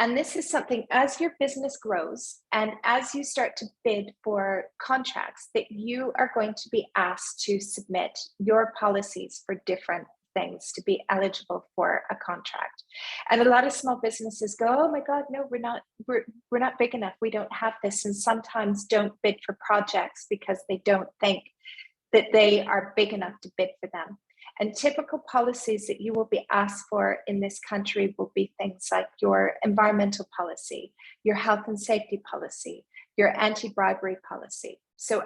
And this is something, as your business grows and as you start to bid for contracts, that you are going to be asked to submit your policies for different things to be eligible for a contract. And a lot of small businesses go, oh my God, no, we're not big enough. We don't have this. And sometimes don't bid for projects because they don't think that they are big enough to bid for them. And typical policies that you will be asked for in this country will be things like your environmental policy, your health and safety policy, your anti-bribery policy. So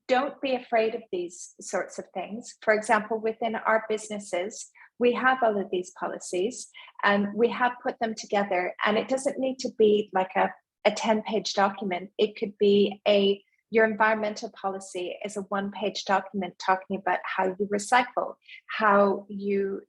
don't be afraid of these sorts of things. For example, within our businesses, we have all of these policies and we have put them together, and it doesn't need to be like a 10-page document. It could be your environmental policy is a 1-page document talking about how you recycle, how you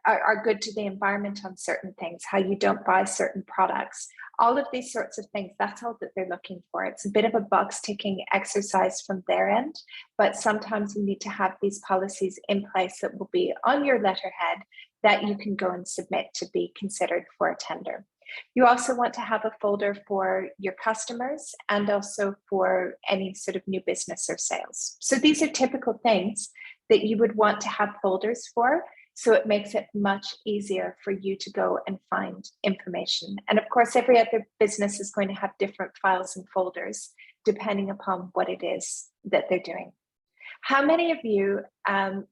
are good to the environment on certain things, how you don't buy certain products, all of these sorts of things. That's all that they're looking for. It's a bit of a box ticking exercise from their end, but sometimes you need to have these policies in place that will be on your letterhead that you can go and submit to be considered for a tender. You also want to have a folder for your customers and also for any sort of new business or sales. So these are typical things that you would want to have folders for. So it makes it much easier for you to go and find information. And of course, every other business is going to have different files and folders depending upon what it is that they're doing. How many of you, and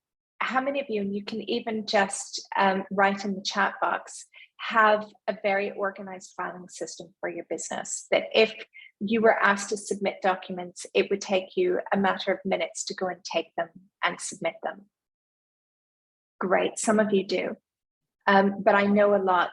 you can even just write in the chat box, have a very organized filing system for your business, that if you were asked to submit documents, it would take you a matter of minutes to go and take them and submit them? Great, some of you do, but I know a lot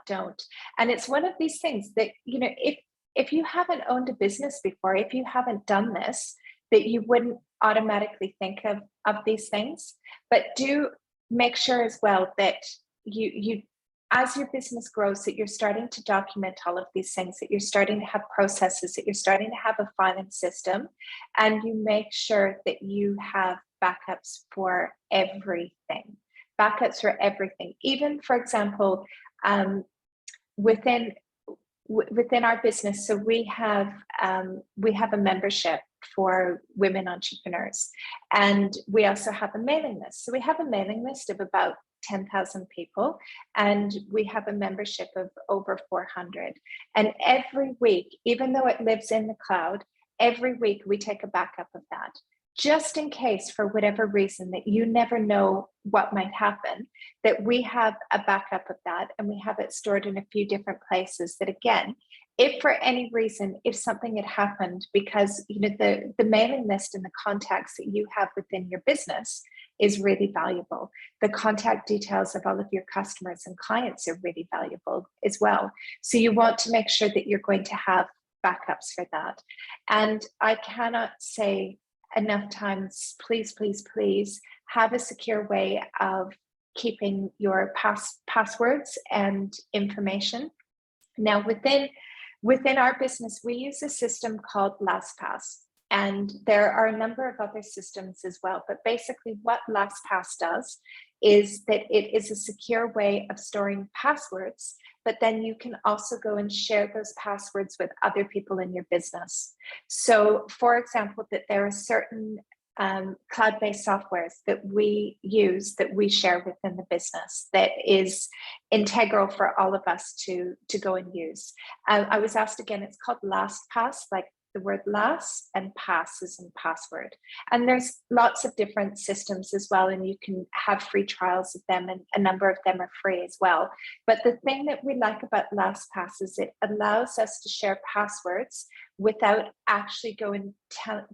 don't. And it's one of these things that, if you haven't owned a business before, if you haven't done this, that you wouldn't automatically think of these things. But do make sure as well that you as your business grows, that you're starting to document all of these things, that you're starting to have processes, that you're starting to have a filing system, and you make sure that you have backups for everything. Backups for everything. Even, for example, within our business, so we have a membership for women entrepreneurs, and we also have a mailing list. So we have a mailing list of about 10,000 people, and we have a membership of over 400. And every week, even though it lives in the cloud, every week we take a backup of that, just in case, for whatever reason, that you never know what might happen, that we have a backup of that, and we have it stored in a few different places that, again, if for any reason, if something had happened, because the mailing list and the contacts that you have within your business is really valuable. The contact details of all of your customers and clients are really valuable as well. So you want to make sure that you're going to have backups for that. And I cannot say enough times, please, please, please have a secure way of keeping your passwords and information. Now, within our business, we use a system called Lastpass, and there are a number of other systems as well. But basically what Lastpass does is that it is a secure way of storing passwords, but then you can also go and share those passwords with other people in your business. So for example, that there are certain cloud-based softwares that we use, that we share within the business, that is integral for all of us to go and use. I was asked again, it's called Lastpass, like the word last, and pass is in password. And there's lots of different systems as well, and you can have free trials of them, and a number of them are free as well. But the thing that we like about Lastpass is it allows us to share passwords without actually going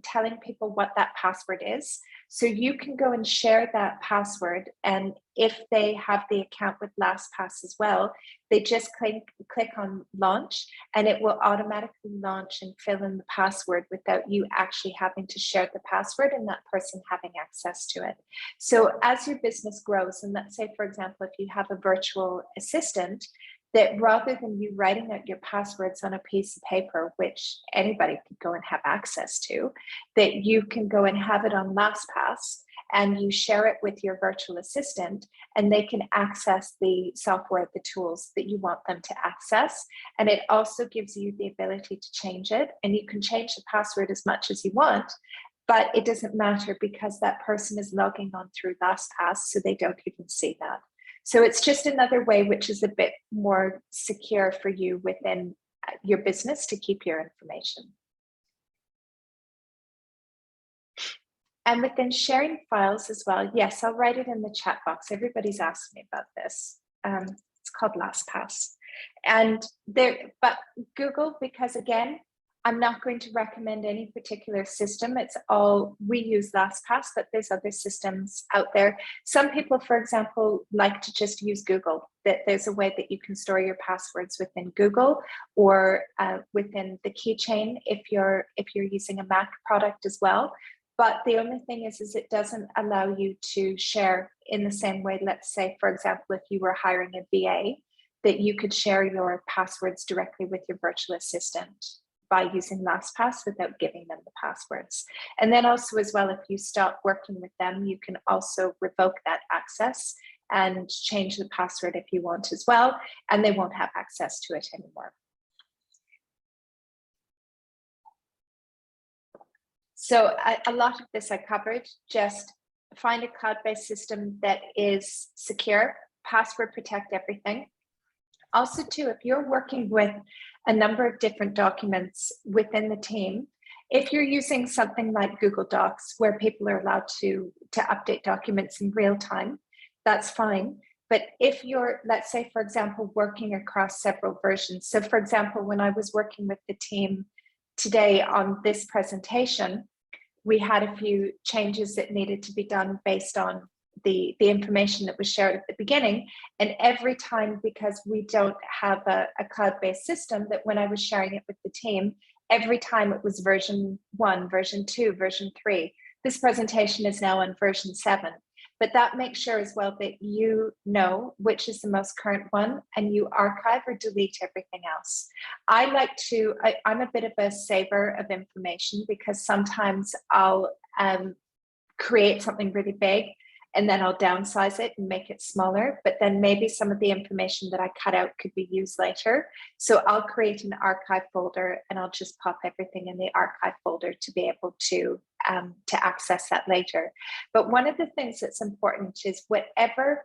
telling people what that password is. So you can go and share that password, and if they have the account with Lastpass as well, they just click on launch, and it will automatically launch and fill in the password without you actually having to share the password and that person having access to it. So as your business grows, and let's say, for example, if you have a virtual assistant, that rather than you writing out your passwords on a piece of paper, which anybody could go and have access to, that you can go and have it on Lastpass, and you share it with your virtual assistant, and they can access the software, the tools that you want them to access. And it also gives you the ability to change it, and you can change the password as much as you want, but it doesn't matter because that person is logging on through Lastpass, so they don't even see that. So it's just another way which is a bit more secure for you within your business to keep your information. And within sharing files as well, yes, I'll write it in the chat box. Everybody's asked me about this. It's called Lastpass. And but Google, because again, I'm not going to recommend any particular system. It's all, we use Lastpass, but there's other systems out there. Some people, for example, like to just use Google. That there's a way that you can store your passwords within Google, or within the keychain if you're using a Mac product as well. But the only thing is it doesn't allow you to share in the same way. Let's say, for example, if you were hiring a VA, that you could share your passwords directly with your virtual assistant by using Lastpass without giving them the passwords. And then also as well, if you stop working with them, you can also revoke that access and change the password if you want as well, and they won't have access to it anymore. So a lot of this I covered. Just find a cloud-based system that is secure, password protect everything. Also too, if you're working with a number of different documents within the team, if you're using something like Google Docs where people are allowed to update documents in real time, that's fine. But if you're, let's say, for example, working across several versions. So for example, when I was working with the team today on this presentation, we had a few changes that needed to be done based on the information that was shared at the beginning. And every time, because we don't have a cloud-based system, that when I was sharing it with the team, every time it was version 1, version 2, version 3. This presentation is now on version 7. But that makes sure as well that you know which is the most current one, and you archive or delete everything else. I like to, I'm a bit of a saver of information, because sometimes I'll create something really big and then I'll downsize it and make it smaller, but then maybe some of the information that I cut out could be used later. So I'll create an archive folder and I'll just pop everything in the archive folder to be able to access that later. But one of the things that's important is whatever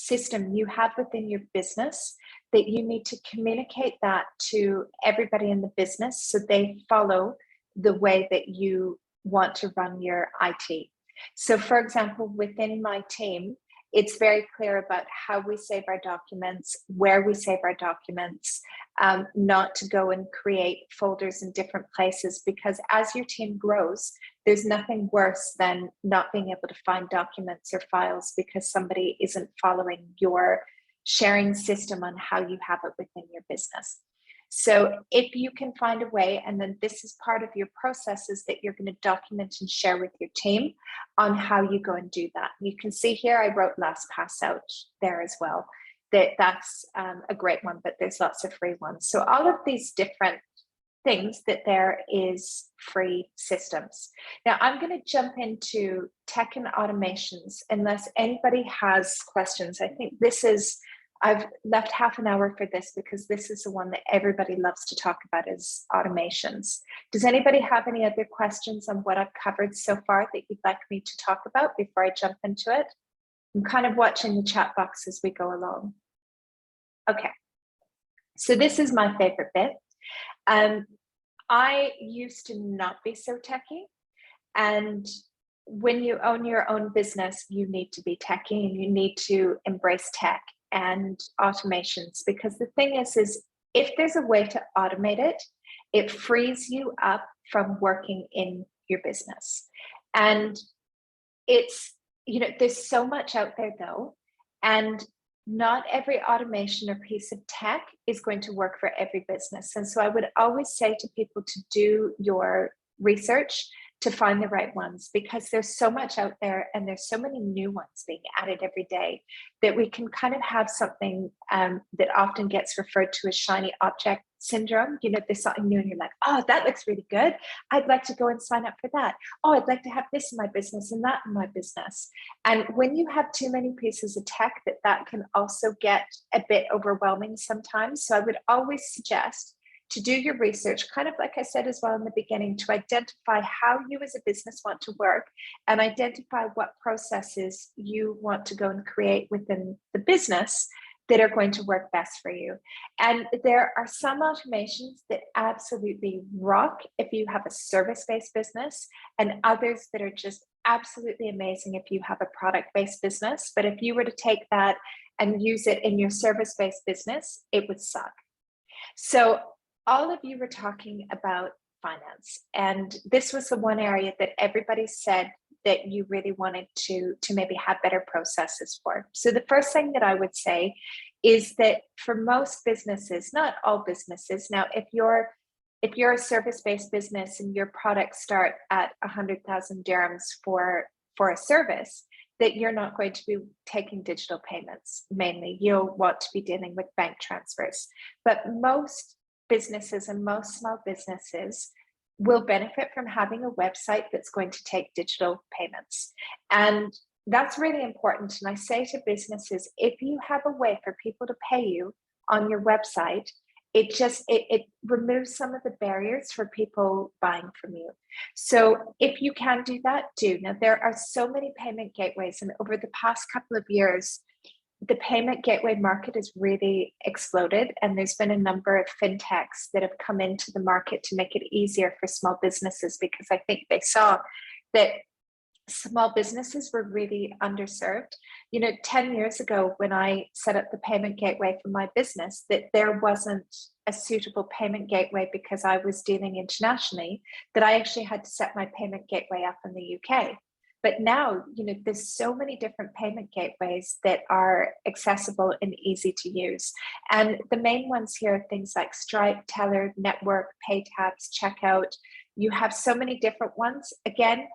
system you have within your business that you need to communicate that to everybody in the business so they follow the way that you want to run your IT. So for example, within my team, it's very clear about how we save our documents, where we save our documents, not to go and create folders in different places, because as your team grows, there's nothing worse than not being able to find documents or files because somebody isn't following your sharing system on how you have it within your business. So if you can find a way, and then this is part of your processes that you're going to document and share with your team on how you go and do that. You can see here, I wrote Lastpass out there as well. That's a great one, but there's lots of free ones. So all of these different things that there is free systems. Now I'm going to jump into tech and automations unless anybody has questions. I think this is, I've left half an hour for this because this is the one that everybody loves to talk about, is automations. Does anybody have any other questions on what I've covered so far that you'd like me to talk about before I jump into it? I'm kind of watching the chat box as we go along. Okay, so this is my favorite bit. I used to not be so techy, and when you own your own business, you need to be techy and you need to embrace tech and automations, because the thing is if there's a way to automate it, it frees you up from working in your business. And it's, there's so much out there though, and not every automation or piece of tech is going to work for every business. And so I would always say to people to do your research to find the right ones, because there's so much out there and there's so many new ones being added every day that we can kind of have something that often gets referred to as shiny object syndrome. There's something new and you're like, oh, that looks really good. I'd like to go and sign up for that. Oh, I'd like to have this in my business and that in my business. And when you have too many pieces of tech, that can also get a bit overwhelming sometimes. So I would always suggest to do your research, kind of like I said as well in the beginning, to identify how you as a business want to work and identify what processes you want to go and create within the business that are going to work best for you. And there are some automations that absolutely rock if you have a service-based business, and others that are just absolutely amazing if you have a product-based business. But if you were to take that and use it in your service-based business, it would suck. So all of you were talking about finance, and this was the one area that everybody said that you really wanted to maybe have better processes for. So the first thing that I would say is that for most businesses, not all businesses, now if you're a service-based business and your products start at 100,000 dirhams for a service, that you're not going to be taking digital payments mainly. You'll want to be dealing with bank transfers. But most businesses and most small businesses will benefit from having a website that's going to take digital payments. And that's really important. And I say to businesses, if you have a way for people to pay you on your website, it removes some of the barriers for people buying from you. So if you can do that, do. Now, there are so many payment gateways, and over the past couple of years, the payment gateway market has really exploded, and there's been a number of fintechs that have come into the market to make it easier for small businesses, because I think they saw that small businesses were really underserved. 10 years ago, when I set up the payment gateway for my business, that there wasn't a suitable payment gateway because I was dealing internationally, that I actually had to set my payment gateway up in the UK. But now, there's so many different payment gateways that are accessible and easy to use. And the main ones here are things like Stripe, Teller, Network, PayTabs, Checkout. You have so many different ones. Again,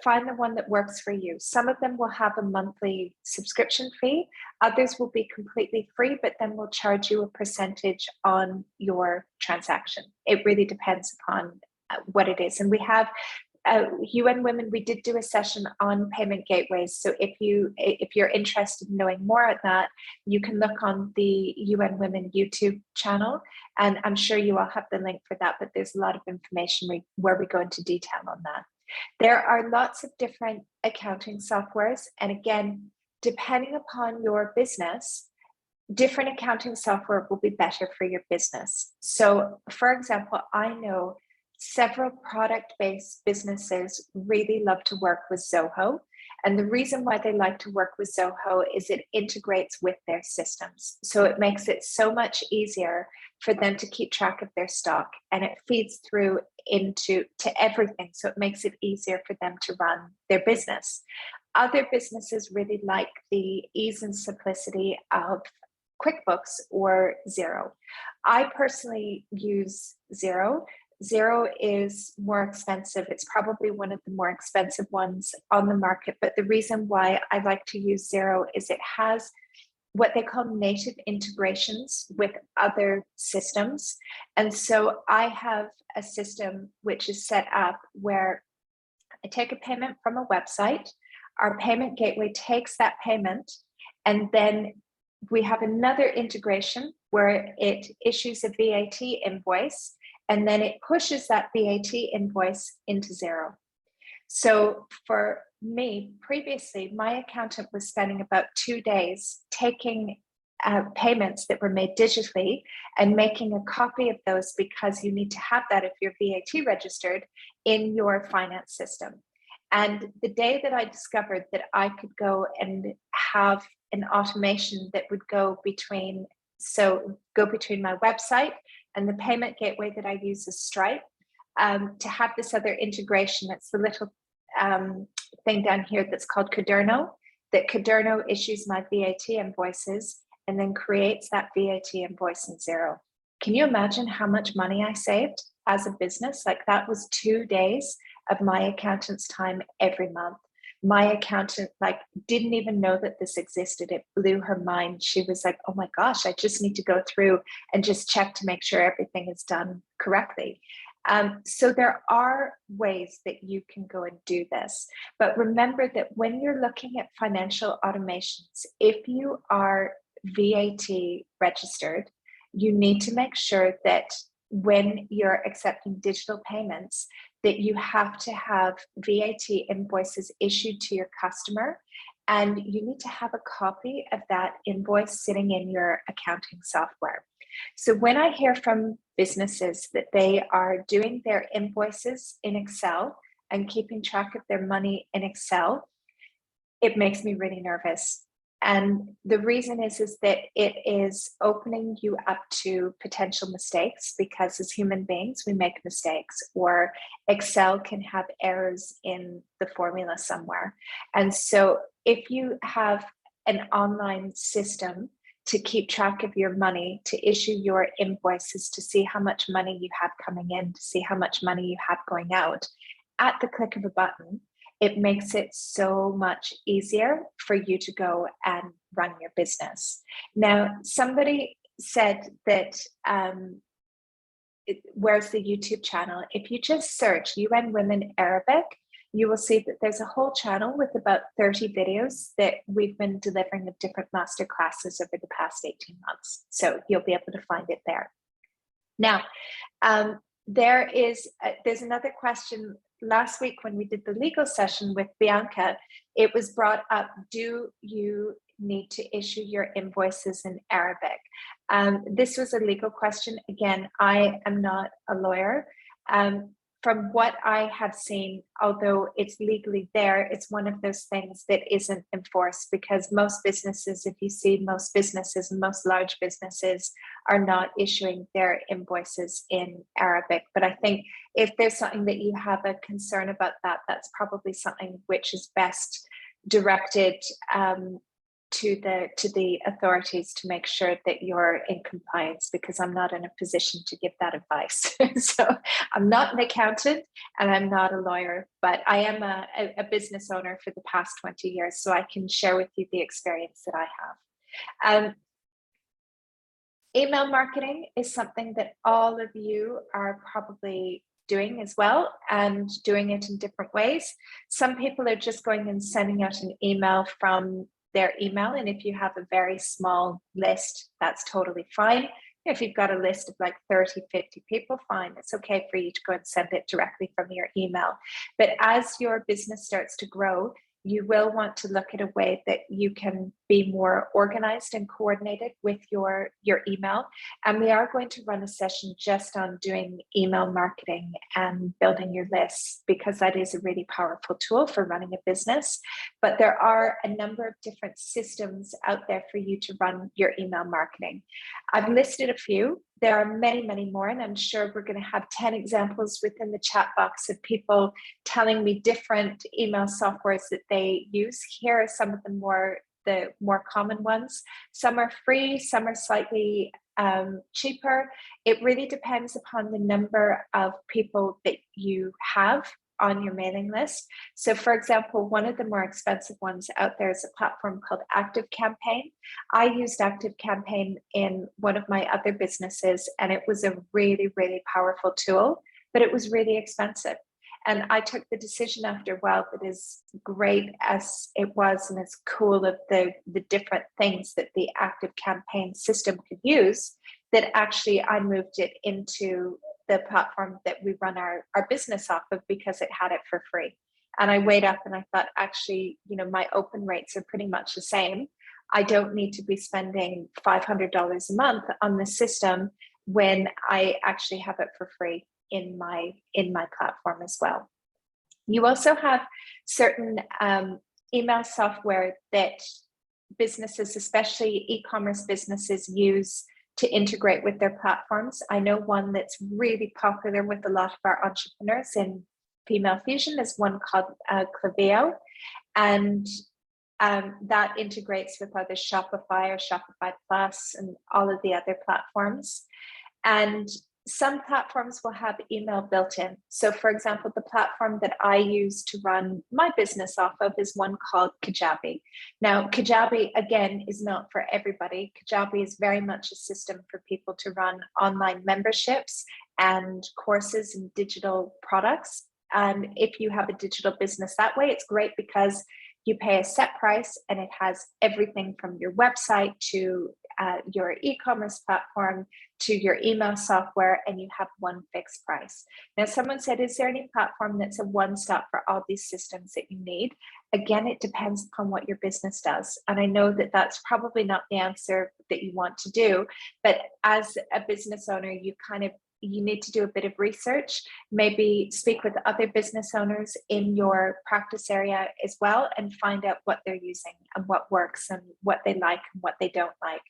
find the one that works for you. Some of them will have a monthly subscription fee. Others will be completely free, but then we'll charge you a percentage on your transaction. It really depends upon what it is. And we have UN Women, we did do a session on payment gateways. So if you're interested in knowing more on that, you can look on the UN Women YouTube channel, and I'm sure you all have the link for that, but there's a lot of information where we go into detail on that. There are lots of different accounting softwares, and again, depending upon your business, different accounting software will be better for your business. So for example, I know several product-based businesses really love to work with Zoho. And the reason why they like to work with Zoho is it integrates with their systems. So it makes it so much easier for them to keep track of their stock, and it feeds through into everything. So it makes it easier for them to run their business. Other businesses really like the ease and simplicity of QuickBooks or Xero. I personally use Xero. Xero is more expensive. It's probably one of the more expensive ones on the market. But the reason why I like to use Xero is it has what they call native integrations with other systems. And so I have a system which is set up where I take a payment from a website. Our payment gateway takes that payment, and then we have another integration where it issues a VAT invoice, and then it pushes that VAT invoice into Xero. So for me, previously, my accountant was spending about 2 days taking payments that were made digitally and making a copy of those, because you need to have that if you're VAT registered in your finance system. And the day that I discovered that I could go and have an automation that would go between my website and the payment gateway that I use is Stripe, to have this other integration. It's the little thing down here that's called Caderno, that Caderno issues my VAT invoices and then creates that VAT invoice in Xero. Can you imagine how much money I saved as a business? Like, that was 2 days of my accountant's time every month. My accountant didn't even know that this existed. It blew her mind. She was like, oh my gosh, I just need to go through and just check to make sure everything is done correctly. So there are ways that you can go and do this. But remember that when you're looking at financial automations, if you are VAT registered, you need to make sure that when you're accepting digital payments, that you have to have VAT invoices issued to your customer, and you need to have a copy of that invoice sitting in your accounting software. So when I hear from businesses that they are doing their invoices in Excel and keeping track of their money in Excel, it makes me really nervous. And the reason is that it is opening you up to potential mistakes, because as human beings, we make mistakes, or Excel can have errors in the formula somewhere. And so if you have an online system to keep track of your money, to issue your invoices, to see how much money you have coming in, to see how much money you have going out, at the click of a button, it makes it so much easier for you to go and run your business. Now, somebody said that, where's the YouTube channel? If you just search UN Women Arabic, you will see that there's a whole channel with about 30 videos that we've been delivering of different master classes over the past 18 months. So you'll be able to find it there. Now, there's another question. Last week when we did the legal session with Bianca, it was brought up, do you need to issue your invoices in Arabic? This was a legal question. Again, I am not a lawyer. From what I have seen, although it's legally there, it's one of those things that isn't enforced, because most businesses, if you see most businesses and most large businesses, are not issuing their invoices in Arabic. But I think if there's something that you have a concern about, that's probably something which is best directed to the authorities to make sure that you're in compliance, because I'm not in a position to give that advice. So I'm not an accountant and I'm not a lawyer, but I am a business owner for the past 20 years. So I can share with you the experience that I have. Email marketing is something that all of you are probably doing as well, and doing it in different ways. Some people are just going and sending out an email from their email, and if you have a very small list, that's totally fine. If you've got a list of like 30, 50 people, fine, it's okay for you to go and send it directly from your email. But as your business starts to grow, you will want to look at a way that you can be more organized and coordinated with your email. And we are going to run a session just on doing email marketing and building your lists, because that is a really powerful tool for running a business. But there are a number of different systems out there for you to run your email marketing. I've listed a few. There are many, many more, and I'm sure we're going to have 10 examples within the chat box of people telling me different email softwares that they use. Here are some of the more common ones. Some are free, some are slightly cheaper. It really depends upon the number of people that you have on your mailing list. So for example, one of the more expensive ones out there is a platform called ActiveCampaign. I used ActiveCampaign in one of my other businesses, and it was a really, really powerful tool, but it was really expensive. And I took the decision after a while that, as great as it was and as cool of the different things that the ActiveCampaign system could use, that actually I moved it into the platform that we run our business off of, because it had it for free. And I weighed up and I thought, actually, my open rates are pretty much the same. I don't need to be spending $500 a month on the system when I actually have it for free in my platform as well. You also have certain email software that businesses, especially e-commerce businesses, use to integrate with their platforms. I know one that's really popular with a lot of our entrepreneurs in Female Fusion is one called Klaviyo, and that integrates with either Shopify or Shopify Plus and all of the other platforms. And some platforms will have email built in. So for example, the platform that I use to run my business off of is one called Kajabi. Now, Kajabi, again, is not for everybody. Kajabi is very much a system for people to run online memberships and courses and digital products. And if you have a digital business that way, it's great because you pay a set price and it has everything from your website to your e-commerce platform to your email software, and you have one fixed price. Now, someone said, is there any platform that's a one-stop for all these systems that you need? Again, it depends upon what your business does. And I know that that's probably not the answer that you want to do, but as a business owner, you need to do a bit of research, maybe speak with other business owners in your practice area as well, and find out what they're using and what works and what they like and what they don't like.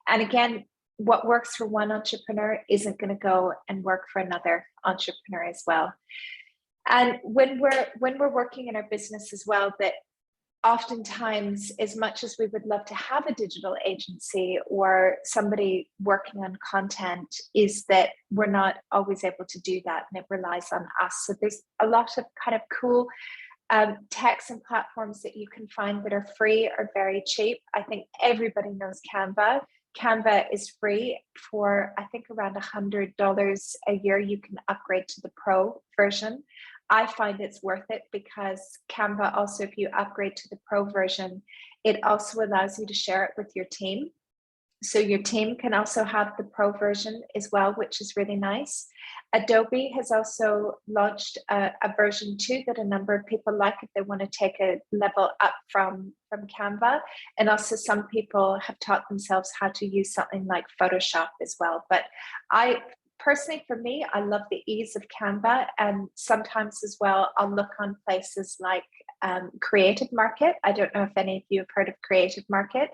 And again, what works for one entrepreneur isn't going to go and work for another entrepreneur as well. And when we're working in our business as well, that oftentimes, as much as we would love to have a digital agency or somebody working on content, is that we're not always able to do that, and it relies on us. So there's a lot of kind of cool techs and platforms that you can find that are free or very cheap. I think everybody knows Canva. Canva is free for, I think, around $100 a year. You can upgrade to the Pro version. I find it's worth it because Canva also, if you upgrade to the Pro version, it also allows you to share it with your team. So your team can also have the Pro version as well, which is really nice. Adobe has also launched a version 2 that a number of people like if they want to take a level up from Canva. And also some people have taught themselves how to use something like Photoshop as well. But personally, for me, I love the ease of Canva, and sometimes as well, I'll look on places like Creative Market. I don't know if any of you have heard of Creative Market,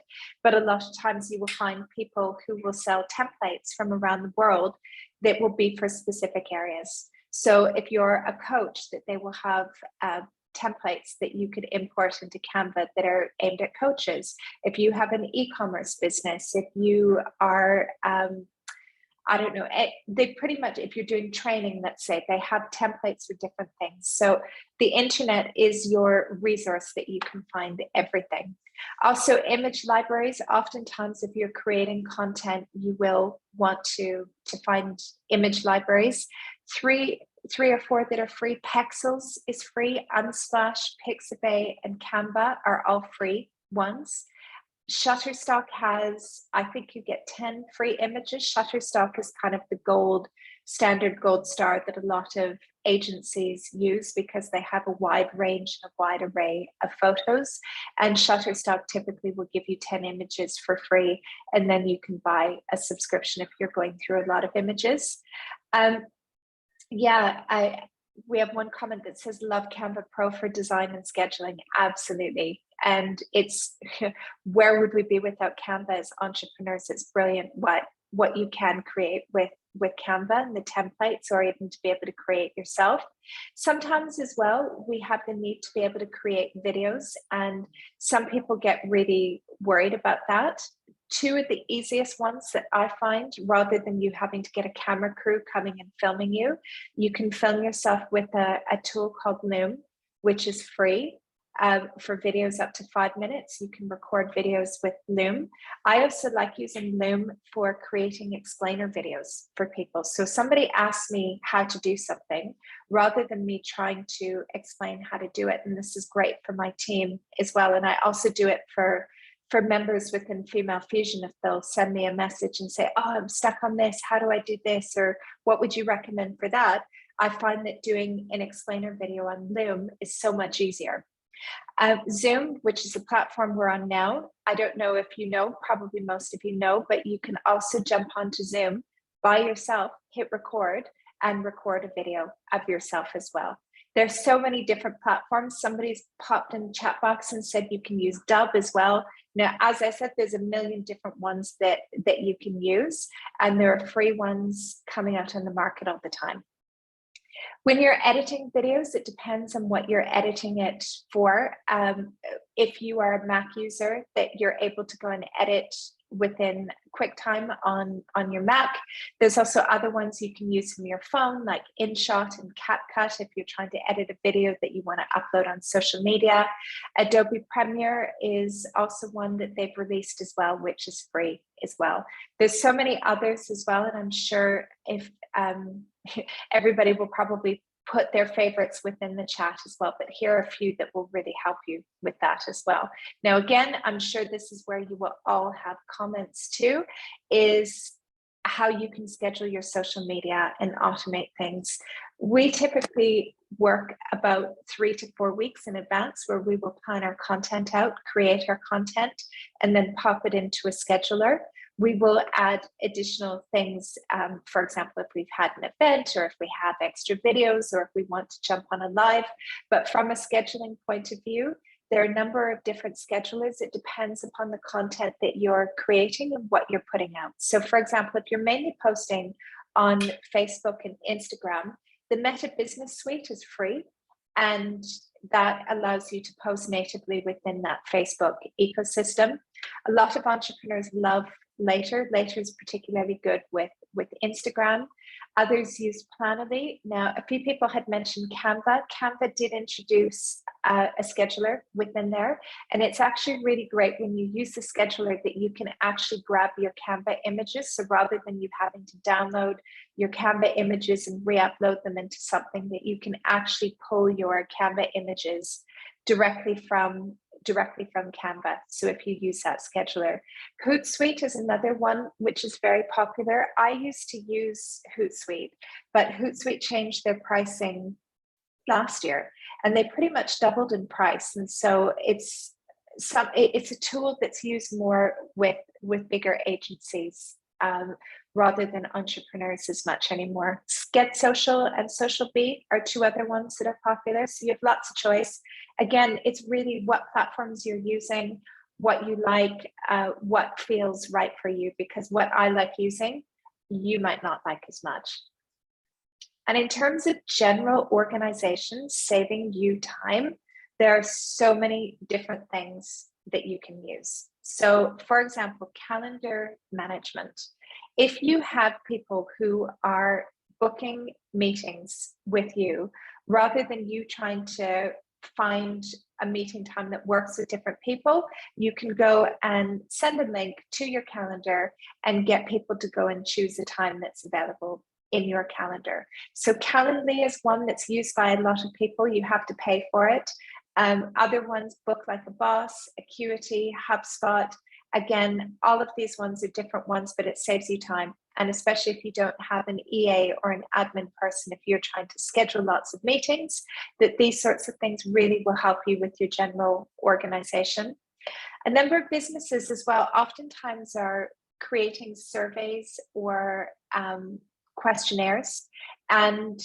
but a lot of times you will find people who will sell templates from around the world that will be for specific areas. So if you're a coach, that they will have templates that you could import into Canva that are aimed at coaches. If you have an e-commerce business, if you are I don't know, they pretty much, if you're doing training, let's say, they have templates for different things. So the internet is your resource that you can find everything. Also, image libraries. Oftentimes, if you're creating content, you will want to find image libraries. Three or four that are free. Pexels is free. Unsplash, Pixabay, and Canva are all free ones. Shutterstock has, I think you get 10 free images. Shutterstock is kind of the standard gold star that a lot of agencies use because they have a wide range and a wide array of photos. And Shutterstock typically will give you 10 images for free, and then you can buy a subscription if you're going through a lot of images. We have one comment that says, love Canva Pro for design and scheduling. Absolutely. And it's, where would we be without Canva as entrepreneurs? It's brilliant what you can create with Canva and the templates, or even to be able to create yourself. Sometimes as well, we have the need to be able to create videos, and some people get really worried about that. Two of the easiest ones that I find, rather than you having to get a camera crew coming and filming you, you can film yourself with a tool called Loom, which is free. For videos up to 5 minutes, you can record videos with Loom. I also like using Loom for creating explainer videos for people. So somebody asks me how to do something, rather than me trying to explain how to do it. And this is great for my team as well. And I also do it for members within Female Fusion. If they'll send me a message and say, oh, I'm stuck on this, how do I do this? Or what would you recommend for that? I find that doing an explainer video on Loom is so much easier. Zoom, which is the platform we're on now, I don't know if you know, probably most of you know, but you can also jump onto Zoom by yourself, hit record, and record a video of yourself as well. There's so many different platforms. Somebody's popped in the chat box and said you can use Dub as well. Now, as I said, there's a million different ones that you can use, and there are free ones coming out on the market all the time. When you're editing videos, it depends on what you're editing it for. If you are a Mac user, that you're able to go and edit within QuickTime on your Mac. There's also other ones you can use from your phone, like InShot and CapCut, if you're trying to edit a video that you want to upload on social media. Adobe Premiere is also one that they've released as well, which is free as well. There's so many others as well, and I'm sure if everybody will probably put their favorites within the chat as well, but here are a few that will really help you with that as well. Now, again, I'm sure this is where you will all have comments too, is how you can schedule your social media and automate things. We typically work about 3 to 4 weeks in advance, where we will plan our content out, create our content, and then pop it into a scheduler. We will add additional things, for example, if we've had an event, or if we have extra videos, or if we want to jump on a live. But from a scheduling point of view, there are a number of different schedulers. It depends upon the content that you're creating and what you're putting out. So for example, if you're mainly posting on Facebook and Instagram, the Meta Business Suite is free, and that allows you to post natively within that Facebook ecosystem. A lot of entrepreneurs love Later. Later is particularly good with Instagram. Others use Planoly. Now, a few people had mentioned Canva. Canva did introduce a scheduler within there, and it's actually really great when you use the scheduler that you can actually grab your Canva images. So rather than you having to download your Canva images and re-upload them into something, that you can actually pull your Canva images directly from Canva. So if you use that scheduler. Hootsuite is another one which is very popular. I used to use Hootsuite, but Hootsuite changed their pricing last year, and they pretty much doubled in price. And so it's a tool that's used more with bigger agencies rather than entrepreneurs as much anymore. Get Social and Social Beat are two other ones that are popular. So you have lots of choice. Again, it's really what platforms you're using, what you like, what feels right for you, because what I like using, you might not like as much. And in terms of general organization, saving you time, there are so many different things that you can use. So for example, calendar management. If you have people who are booking meetings with you, rather than you trying to find a meeting time that works with different people, you can go and send a link to your calendar and get people to go and choose a time that's available in your calendar. So Calendly is one that's used by a lot of people. You have to pay for it. Other ones, Book Like a Boss, Acuity, HubSpot, again, all of these ones are different ones, but it saves you time. And especially if you don't have an EA or an admin person, if you're trying to schedule lots of meetings, that these sorts of things really will help you with your general organization. A number of businesses as well oftentimes are creating surveys or questionnaires, and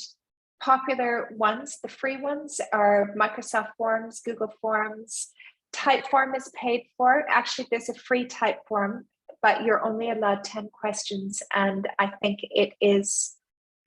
popular ones, the free ones, are Microsoft Forms, Google Forms. Typeform is paid for. Actually, there's a free Typeform, but you're only allowed 10 questions, and I think it is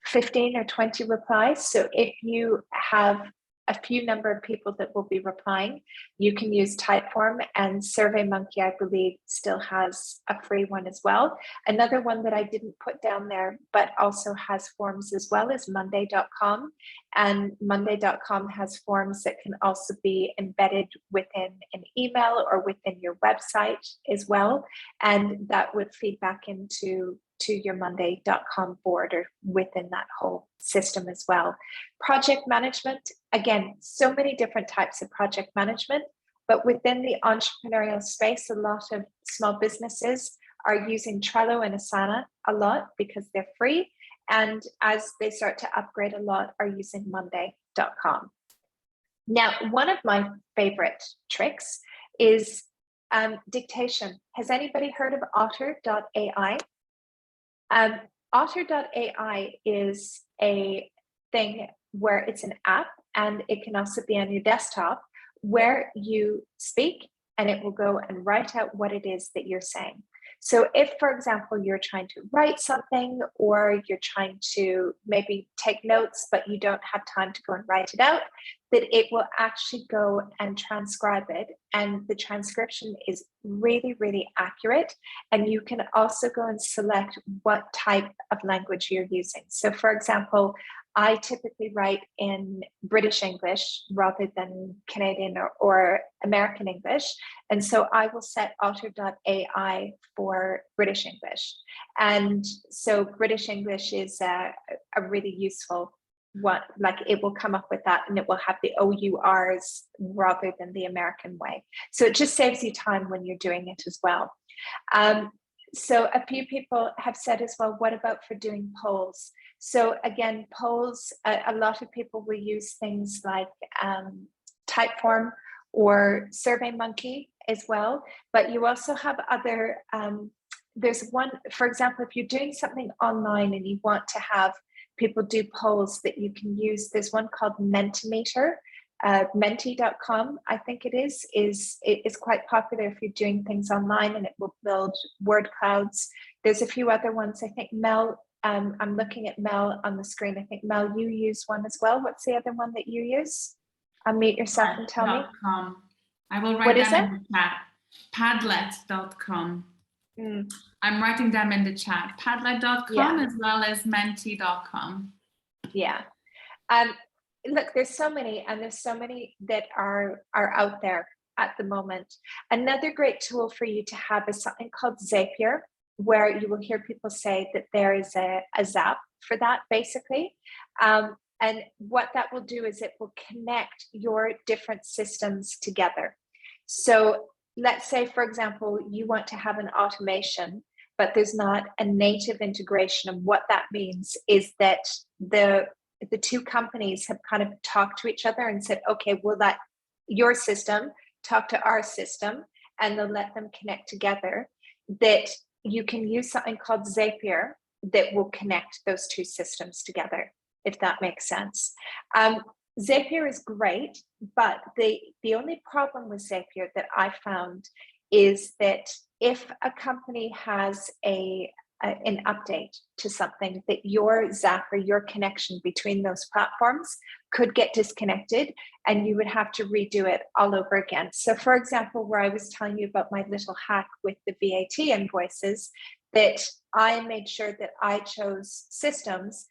15 or 20 replies. So if you have a few number of people that will be replying, you can use Typeform, and SurveyMonkey, I believe, still has a free one as well. Another one that I didn't put down there, but also has forms as well, is Monday.com. And Monday.com has forms that can also be embedded within an email or within your website as well. And that would feed back into your Monday.com board or within that whole system as well. Project management, again, so many different types of project management, but within the entrepreneurial space, a lot of small businesses are using Trello and Asana a lot because they're free. And as they start to upgrade a lot, are using Monday.com. Now, one of my favorite tricks is dictation. Has anybody heard of Otter.ai? Otter.ai is a thing where it's an app, and it can also be on your desktop, where you speak and it will go and write out what it is that you're saying. So if, for example, you're trying to write something, or you're trying to maybe take notes, but you don't have time to go and write it out, that it will actually go and transcribe it. And the transcription is really, really accurate. And you can also go and select what type of language you're using. So for example, I typically write in British English rather than Canadian or American English. And so I will set Otter.ai for British English. And so British English is a really useful one. Like, it will come up with that, and it will have the OURs rather than the American way. So it just saves you time when you're doing it as well. So a few people have said as well, what about for doing polls? So again, polls, a lot of people will use things like Typeform or SurveyMonkey as well, but you also have other, there's one, for example, if you're doing something online and you want to have people do polls that you can use, there's one called Mentimeter. Menti.com, I think it is quite popular if you're doing things online, and it will build word clouds. There's a few other ones. I think Mel, I'm looking at Mel on the screen. I think Mel, you use one as well. What's the other one that you use? Unmute yourself and tell me. I will write them in the chat. Padlet.com. I'm writing them in the chat. Padlet.com as well as Menti.com. Yeah. Look, there's so many, and there's so many that are out there at the moment. Another great tool for you to have is something called Zapier, where you will hear people say that there is a Zap for that, basically. And what that will do is it will connect your different systems together. So let's say, for example, you want to have an automation, but there's not a native integration. And what that means is that the two companies have kind of talked to each other and said, okay, will that your system talk to our system, and they'll let them connect together, that you can use something called Zapier that will connect those two systems together, if that makes sense. Zapier is great, but the only problem with Zapier that I found is that if a company has an update to something, that your Zap or your connection between those platforms could get disconnected, and you would have to redo it all over again. So for example, where I was telling you about my little hack with the VAT invoices, that I made sure that I chose systems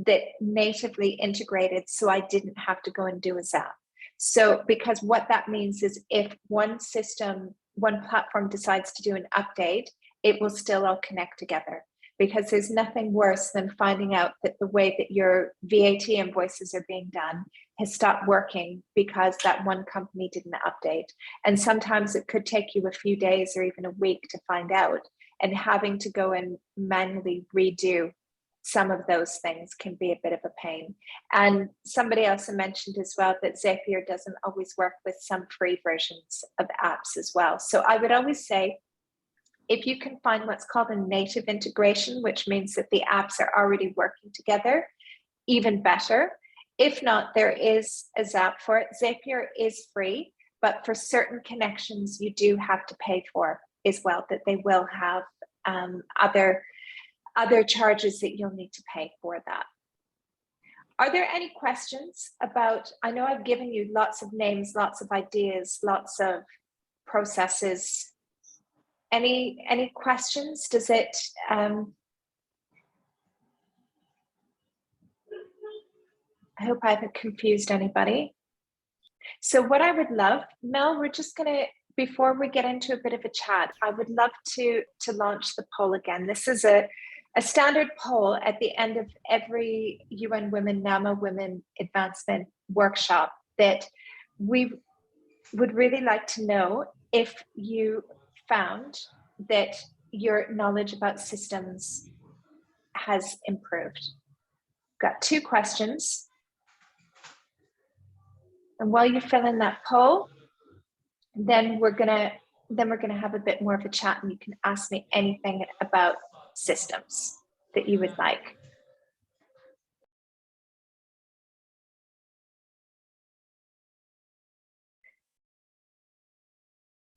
that natively integrated, so I didn't have to go and do a Zap. So because what that means is if one system, one platform decides to do an update, it will still all connect together. because there's nothing worse than finding out that the way that your VAT invoices are being done has stopped working because that one company didn't update. And sometimes it could take you a few days or even a week to find out, and having to go and manually redo some of those things can be a bit of a pain. And somebody else mentioned as well that Zapier doesn't always work with some free versions of apps as well. So I would always say, if you can find what's called a native integration, which means that the apps are already working together, even better. If not, there is a Zap for it. Zapier is free, but for certain connections, you do have to pay for as well, that they will have other charges that you'll need to pay for that. Are there any questions about, I know I've given you lots of names, lots of ideas, lots of processes. Any questions? Does it, I hope I haven't confused anybody. So what I would love, Mel, we're just gonna, before we get into a bit of a chat, I would love to launch the poll again. This is a standard poll at the end of every UN Women, NAMA Women Advancement workshop that we would really like to know if you found that your knowledge about systems has improved. Got 2 questions. And while you fill in that poll, then we're gonna have a bit more of a chat, and you can ask me anything about systems that you would like.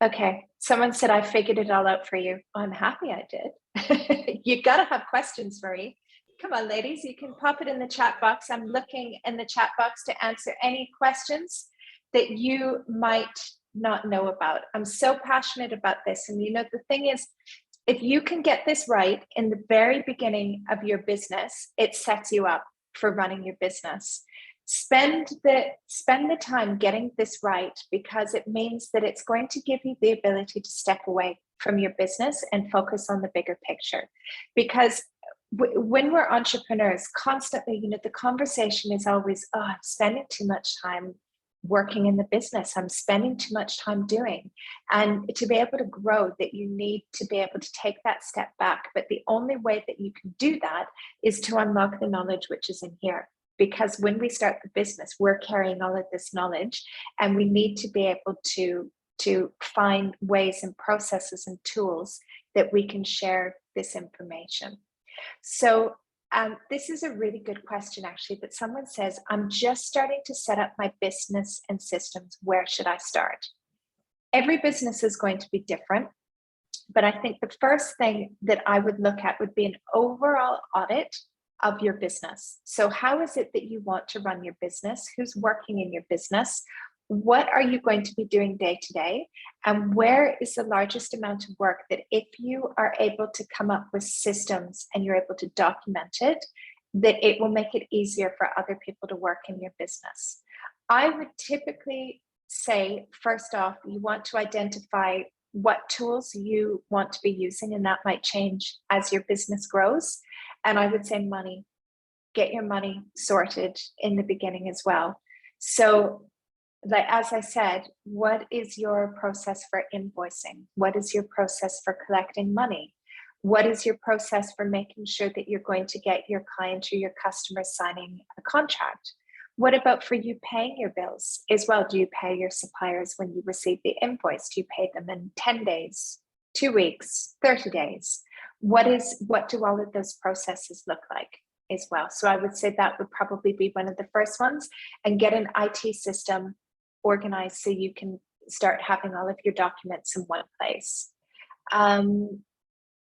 Okay, someone said I figured it all out for you. I'm happy I did. You gotta have questions for me. Come on, ladies, you can pop it in the chat box. I'm looking in the chat box to answer any questions that you might not know about. I'm so passionate about this. And you know, the thing is, if you can get this right in the very beginning of your business, it sets you up for running your business. Spend the time getting this right, because it means that it's going to give you the ability to step away from your business and focus on the bigger picture. Because when we're entrepreneurs, constantly, you know, the conversation is always, oh, I'm spending too much time working in the business, I'm spending too much time doing. And to be able to grow, that you need to be able to take that step back. But the only way that you can do that is to unlock the knowledge which is in here. Because when we start the business, we're carrying all of this knowledge, and we need to be able to find ways and processes and tools that we can share this information. So this is a really good question, actually, that someone says, I'm just starting to set up my business and systems. Where should I start? Every business is going to be different, but I think the first thing that I would look at would be an overall audit of your business. So how is it that you want to run your business? Who's working in your business? What are you going to be doing day to day? And where is the largest amount of work that, if you are able to come up with systems and you're able to document it, that it will make it easier for other people to work in your business? I would typically say, first off, you want to identify what tools you want to be using, and that might change as your business grows. And I would say money. Get your money sorted in the beginning as well. So, like, as I said, what is your process for invoicing? What is your process for collecting money? What is your process for making sure that you're going to get your client or your customer signing a contract? What about for you paying your bills as well? Do you pay your suppliers when you receive the invoice? Do you pay them in 10 days, 2 weeks, 30 days? What do all of those processes look like as well? So I would say that would probably be one of the first ones, and get an IT system organized so you can start having all of your documents in one place.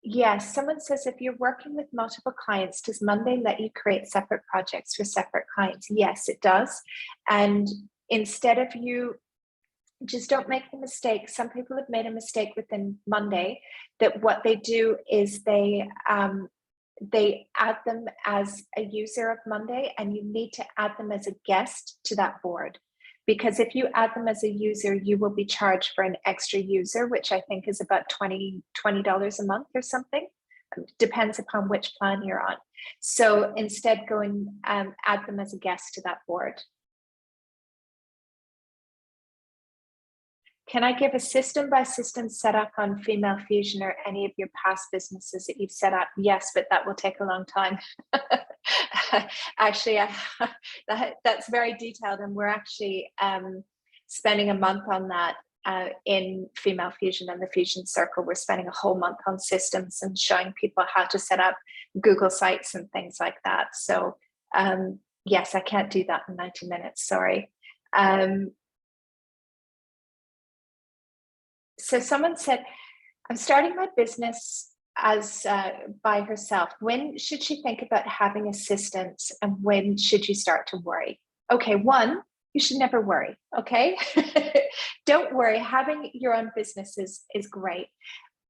Yes, someone says, if you're working with multiple clients, does Monday let you create separate projects for separate clients? Yes, it does. And instead of you, just don't make the mistake. Some people have made a mistake within Monday, that what they do is they add them as a user of Monday, and you need to add them as a guest to that board. Because if you add them as a user, you will be charged for an extra user, which I think is about $20 a month or something, depends upon which plan you're on. So instead go and add them as a guest to that board. Can I give a system by system setup on Female Fusion or any of your past businesses that you've set up? Yes, but that will take a long time. Actually, that's very detailed, and we're actually spending a month on that in Female Fusion and the Fusion Circle. We're spending a whole month on systems and showing people how to set up Google sites and things like that. So yes, I can't do that in 90 minutes, sorry. So someone said, I'm starting my business as by herself. When should she think about having assistance, and when should you start to worry? Okay, one, you should never worry, okay? Don't worry, having your own business is great,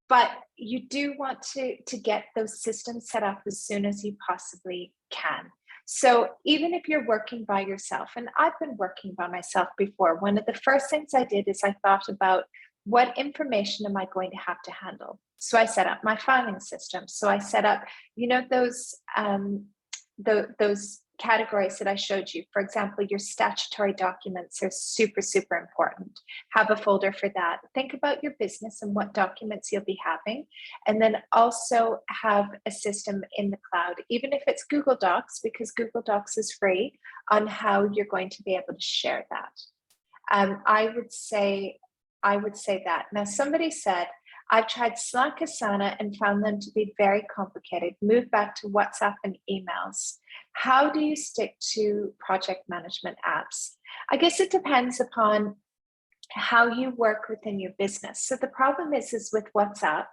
but you do want to get those systems set up as soon as you possibly can. So even if you're working by yourself, and I've been working by myself before, one of the first things I did is I thought about what information am I going to have to handle? So I set up my filing system. So I set up, you know, those categories that I showed you. For example, your statutory documents are super, super important. Have a folder for that. Think about your business and what documents you'll be having. And then also have a system in the cloud, even if it's Google Docs, because Google Docs is free, on how you're going to be able to share that. I would say that. Now, somebody said, I've tried Slack, Asana, and found them to be very complicated. Move back to WhatsApp and emails. How do you stick to project management apps? I guess it depends upon how you work within your business. So the problem is with WhatsApp,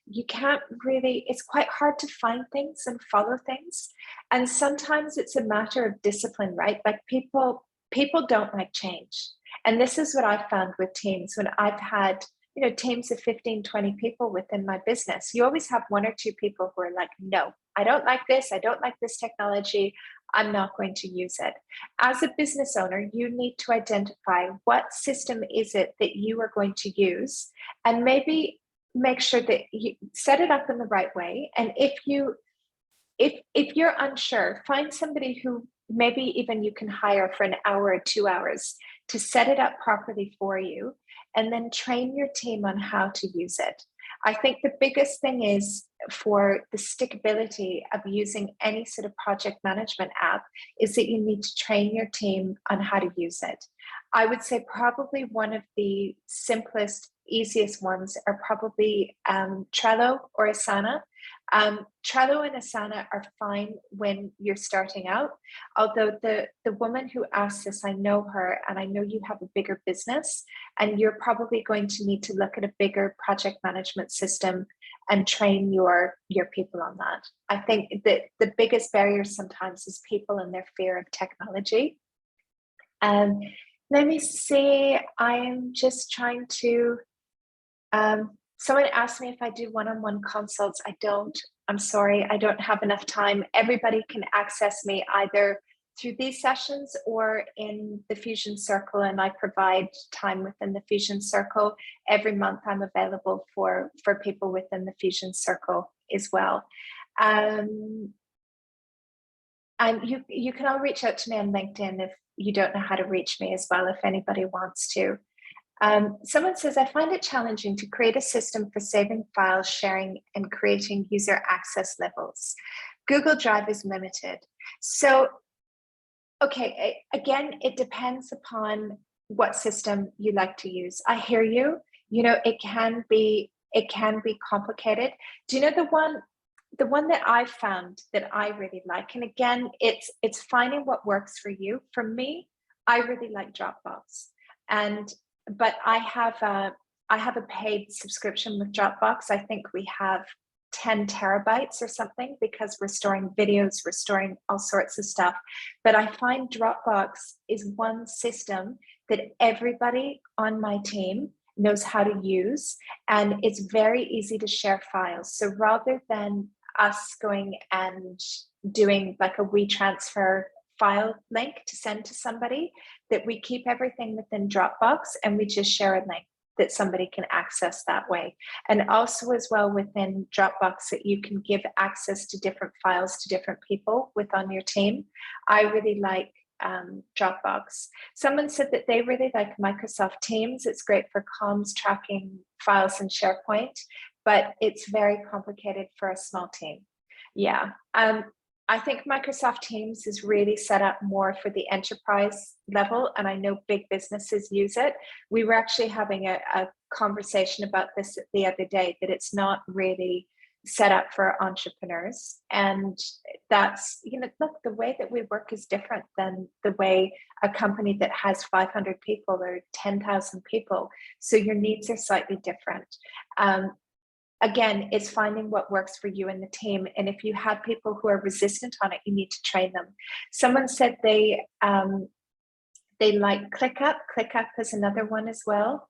you can't really, it's quite hard to find things and follow things. And sometimes it's a matter of discipline, right? Like people don't like change. And this is what I've found with teams. When I've had, you know, teams of 15, 20 people within my business, you always have one or two people who are like, no, I don't like this. I don't like this technology. I'm not going to use it. As a business owner, you need to identify what system is it that you are going to use, and maybe make sure that you set it up in the right way. And if you're unsure, find somebody who maybe even you can hire for an hour or 2 hours to set it up properly for you, and then train your team on how to use it. I think the biggest thing is for the stickability of using any sort of project management app is that you need to train your team on how to use it. I would say probably one of the simplest, easiest ones are probably Trello or Asana. Trello and Asana are fine when you're starting out, although the woman who asked this, I know her, and I know you have a bigger business, and you're probably going to need to look at a bigger project management system and train your people on that. I think that the biggest barrier sometimes is people and their fear of technology. Let me see, I'm just trying to, someone asked me if I do one-on-one consults. I don't. I'm sorry, I don't have enough time. Everybody can access me either through these sessions or in the Fusion Circle, and I provide time within the Fusion Circle. Every month I'm available for people within the Fusion Circle as well. And you can all reach out to me on LinkedIn if you don't know how to reach me as well, if anybody wants to. Someone says, I find it challenging to create a system for saving files, sharing, and creating user access levels. Google Drive is limited. So, okay, again, it depends upon what system you like to use. I hear you. You know, it can be complicated. Do you know the one that I've found that I really like? And again, it's finding what works for you. For me, I really like Dropbox, but I have a paid subscription with Dropbox. I think we have 10 terabytes or something, because we're storing videos, we're storing all sorts of stuff. But I find Dropbox is one system that everybody on my team knows how to use, and it's very easy to share files. So rather than us going and doing like a WeTransfer file link to send to somebody, that we keep everything within Dropbox and we just share a link. that somebody can access that way. And also as well within Dropbox that you can give access to different files to different people within your team. I really like Dropbox. Someone said that they really like Microsoft Teams. It's great for comms, tracking files in SharePoint, but it's very complicated for a small team. Yeah. I think Microsoft Teams is really set up more for the enterprise level, and I know big businesses use it. We were actually having a conversation about this the other day, that it's not really set up for entrepreneurs. And that's, you know, look, the way that we work is different than the way a company that has 500 people or 10,000 people. So your needs are slightly different. Again, it's finding what works for you and the team. And if you have people who are resistant on it, you need to train them. Someone said they like ClickUp. ClickUp is another one as well.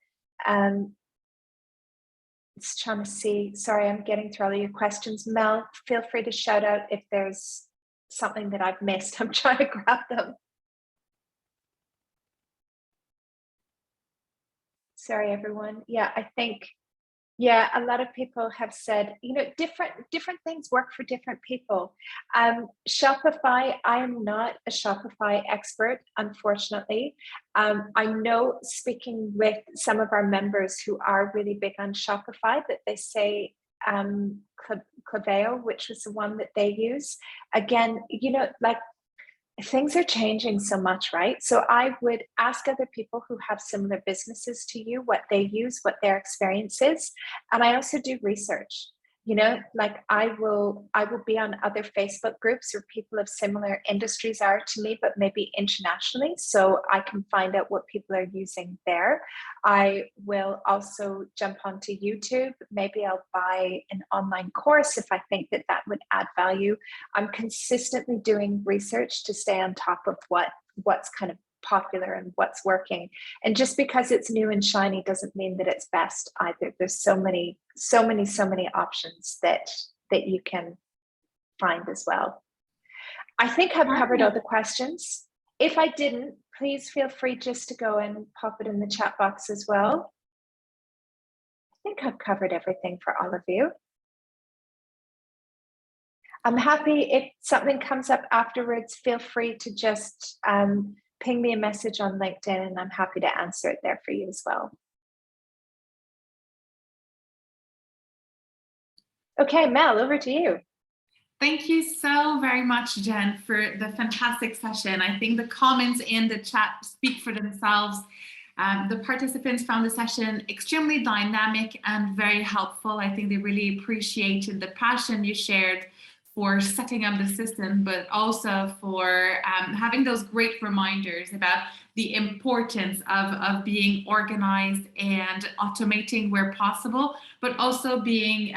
Just trying to see, sorry, I'm getting through all of your questions. Mel, feel free to shout out if there's something that I've missed. I'm trying to grab them. Sorry, everyone. Yeah, I think, yeah, a lot of people have said, you know, different things work for different people. Shopify, I am not a Shopify expert, unfortunately. I know, speaking with some of our members who are really big on Shopify, that they say Claveo, which was the one that they use. Again, you know, like, things are changing so much, right? So I would ask other people who have similar businesses to you what they use, what their experience is. And I also do research. You know, like I will be on other Facebook groups where people of similar industries are to me, but maybe internationally. So I can find out what people are using there. I will also jump onto YouTube. Maybe I'll buy an online course if I think that that would add value. I'm consistently doing research to stay on top of what's kind of popular and what's working. And just because it's new and shiny doesn't mean that it's best either. There's so many options that you can find as well. I think I've covered all the questions. If I didn't, please feel free just to go and pop it in the chat box as well. I think I've covered everything for all of you. I'm happy if something comes up afterwards, feel free to just ping me a message on LinkedIn and I'm happy to answer it there for you as well. Okay, Mel, over to you. Thank you so very much, Jen, for the fantastic session. I think the comments in the chat speak for themselves. The participants found the session extremely dynamic and very helpful. I think they really appreciated the passion you shared for setting up the system, but also for having those great reminders about the importance of being organized and automating where possible, but also being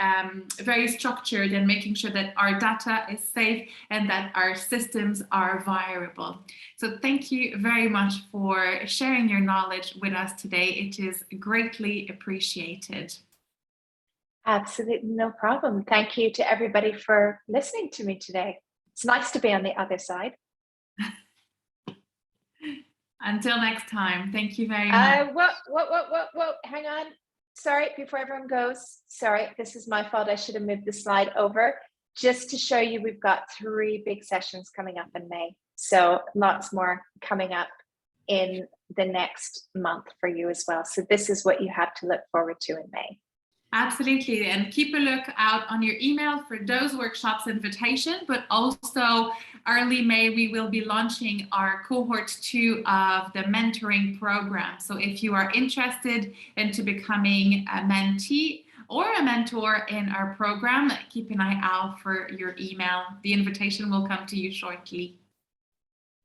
very structured and making sure that our data is safe and that our systems are viable. So thank you very much for sharing your knowledge with us today. It is greatly appreciated. Absolutely, no problem. Thank you to everybody for listening to me today. It's nice to be on the other side. Until next time, thank you very much. Whoa, hang on. Sorry, before everyone goes, sorry, this is my fault. I should have moved the slide over. Just to show you, we've got 3 big sessions coming up in May. So lots more coming up in the next month for you as well. So this is what you have to look forward to in May. Absolutely, and keep a look out on your email for those workshops invitation, but also early May, we will be launching our cohort 2 of the mentoring program. So if you are interested into becoming a mentee or a mentor in our program, keep an eye out for your email. The invitation will come to you shortly.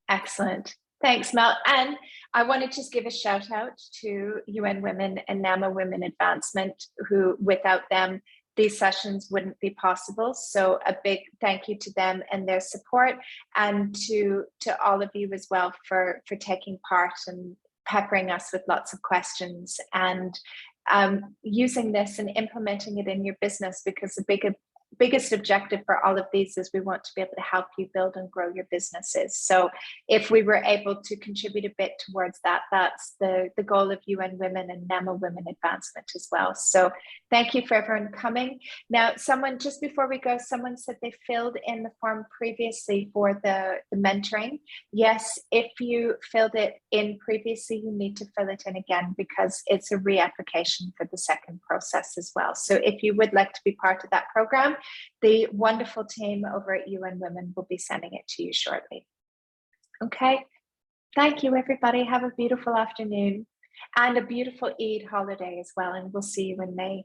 Excellent. Thanks, Mel. And I want to just give a shout out to UN Women and NAMA Women Advancement, who without them, these sessions wouldn't be possible. So a big thank you to them and their support, and to all of you as well for taking part and peppering us with lots of questions and using this and implementing it in your business, because biggest objective for all of these is we want to be able to help you build and grow your businesses. So if we were able to contribute a bit towards that, that's the goal of UN Women and NEMA Women Advancement as well. So thank you for everyone coming. Now, someone, just before we go, someone said they filled in the form previously for the mentoring. Yes, if you filled it in previously, you need to fill it in again because it's a reapplication for the second process as well. So if you would like to be part of that program, the wonderful team over at UN Women will be sending it to you shortly. Okay, thank you everybody. Have a beautiful afternoon and a beautiful Eid holiday as well, and we'll see you in May.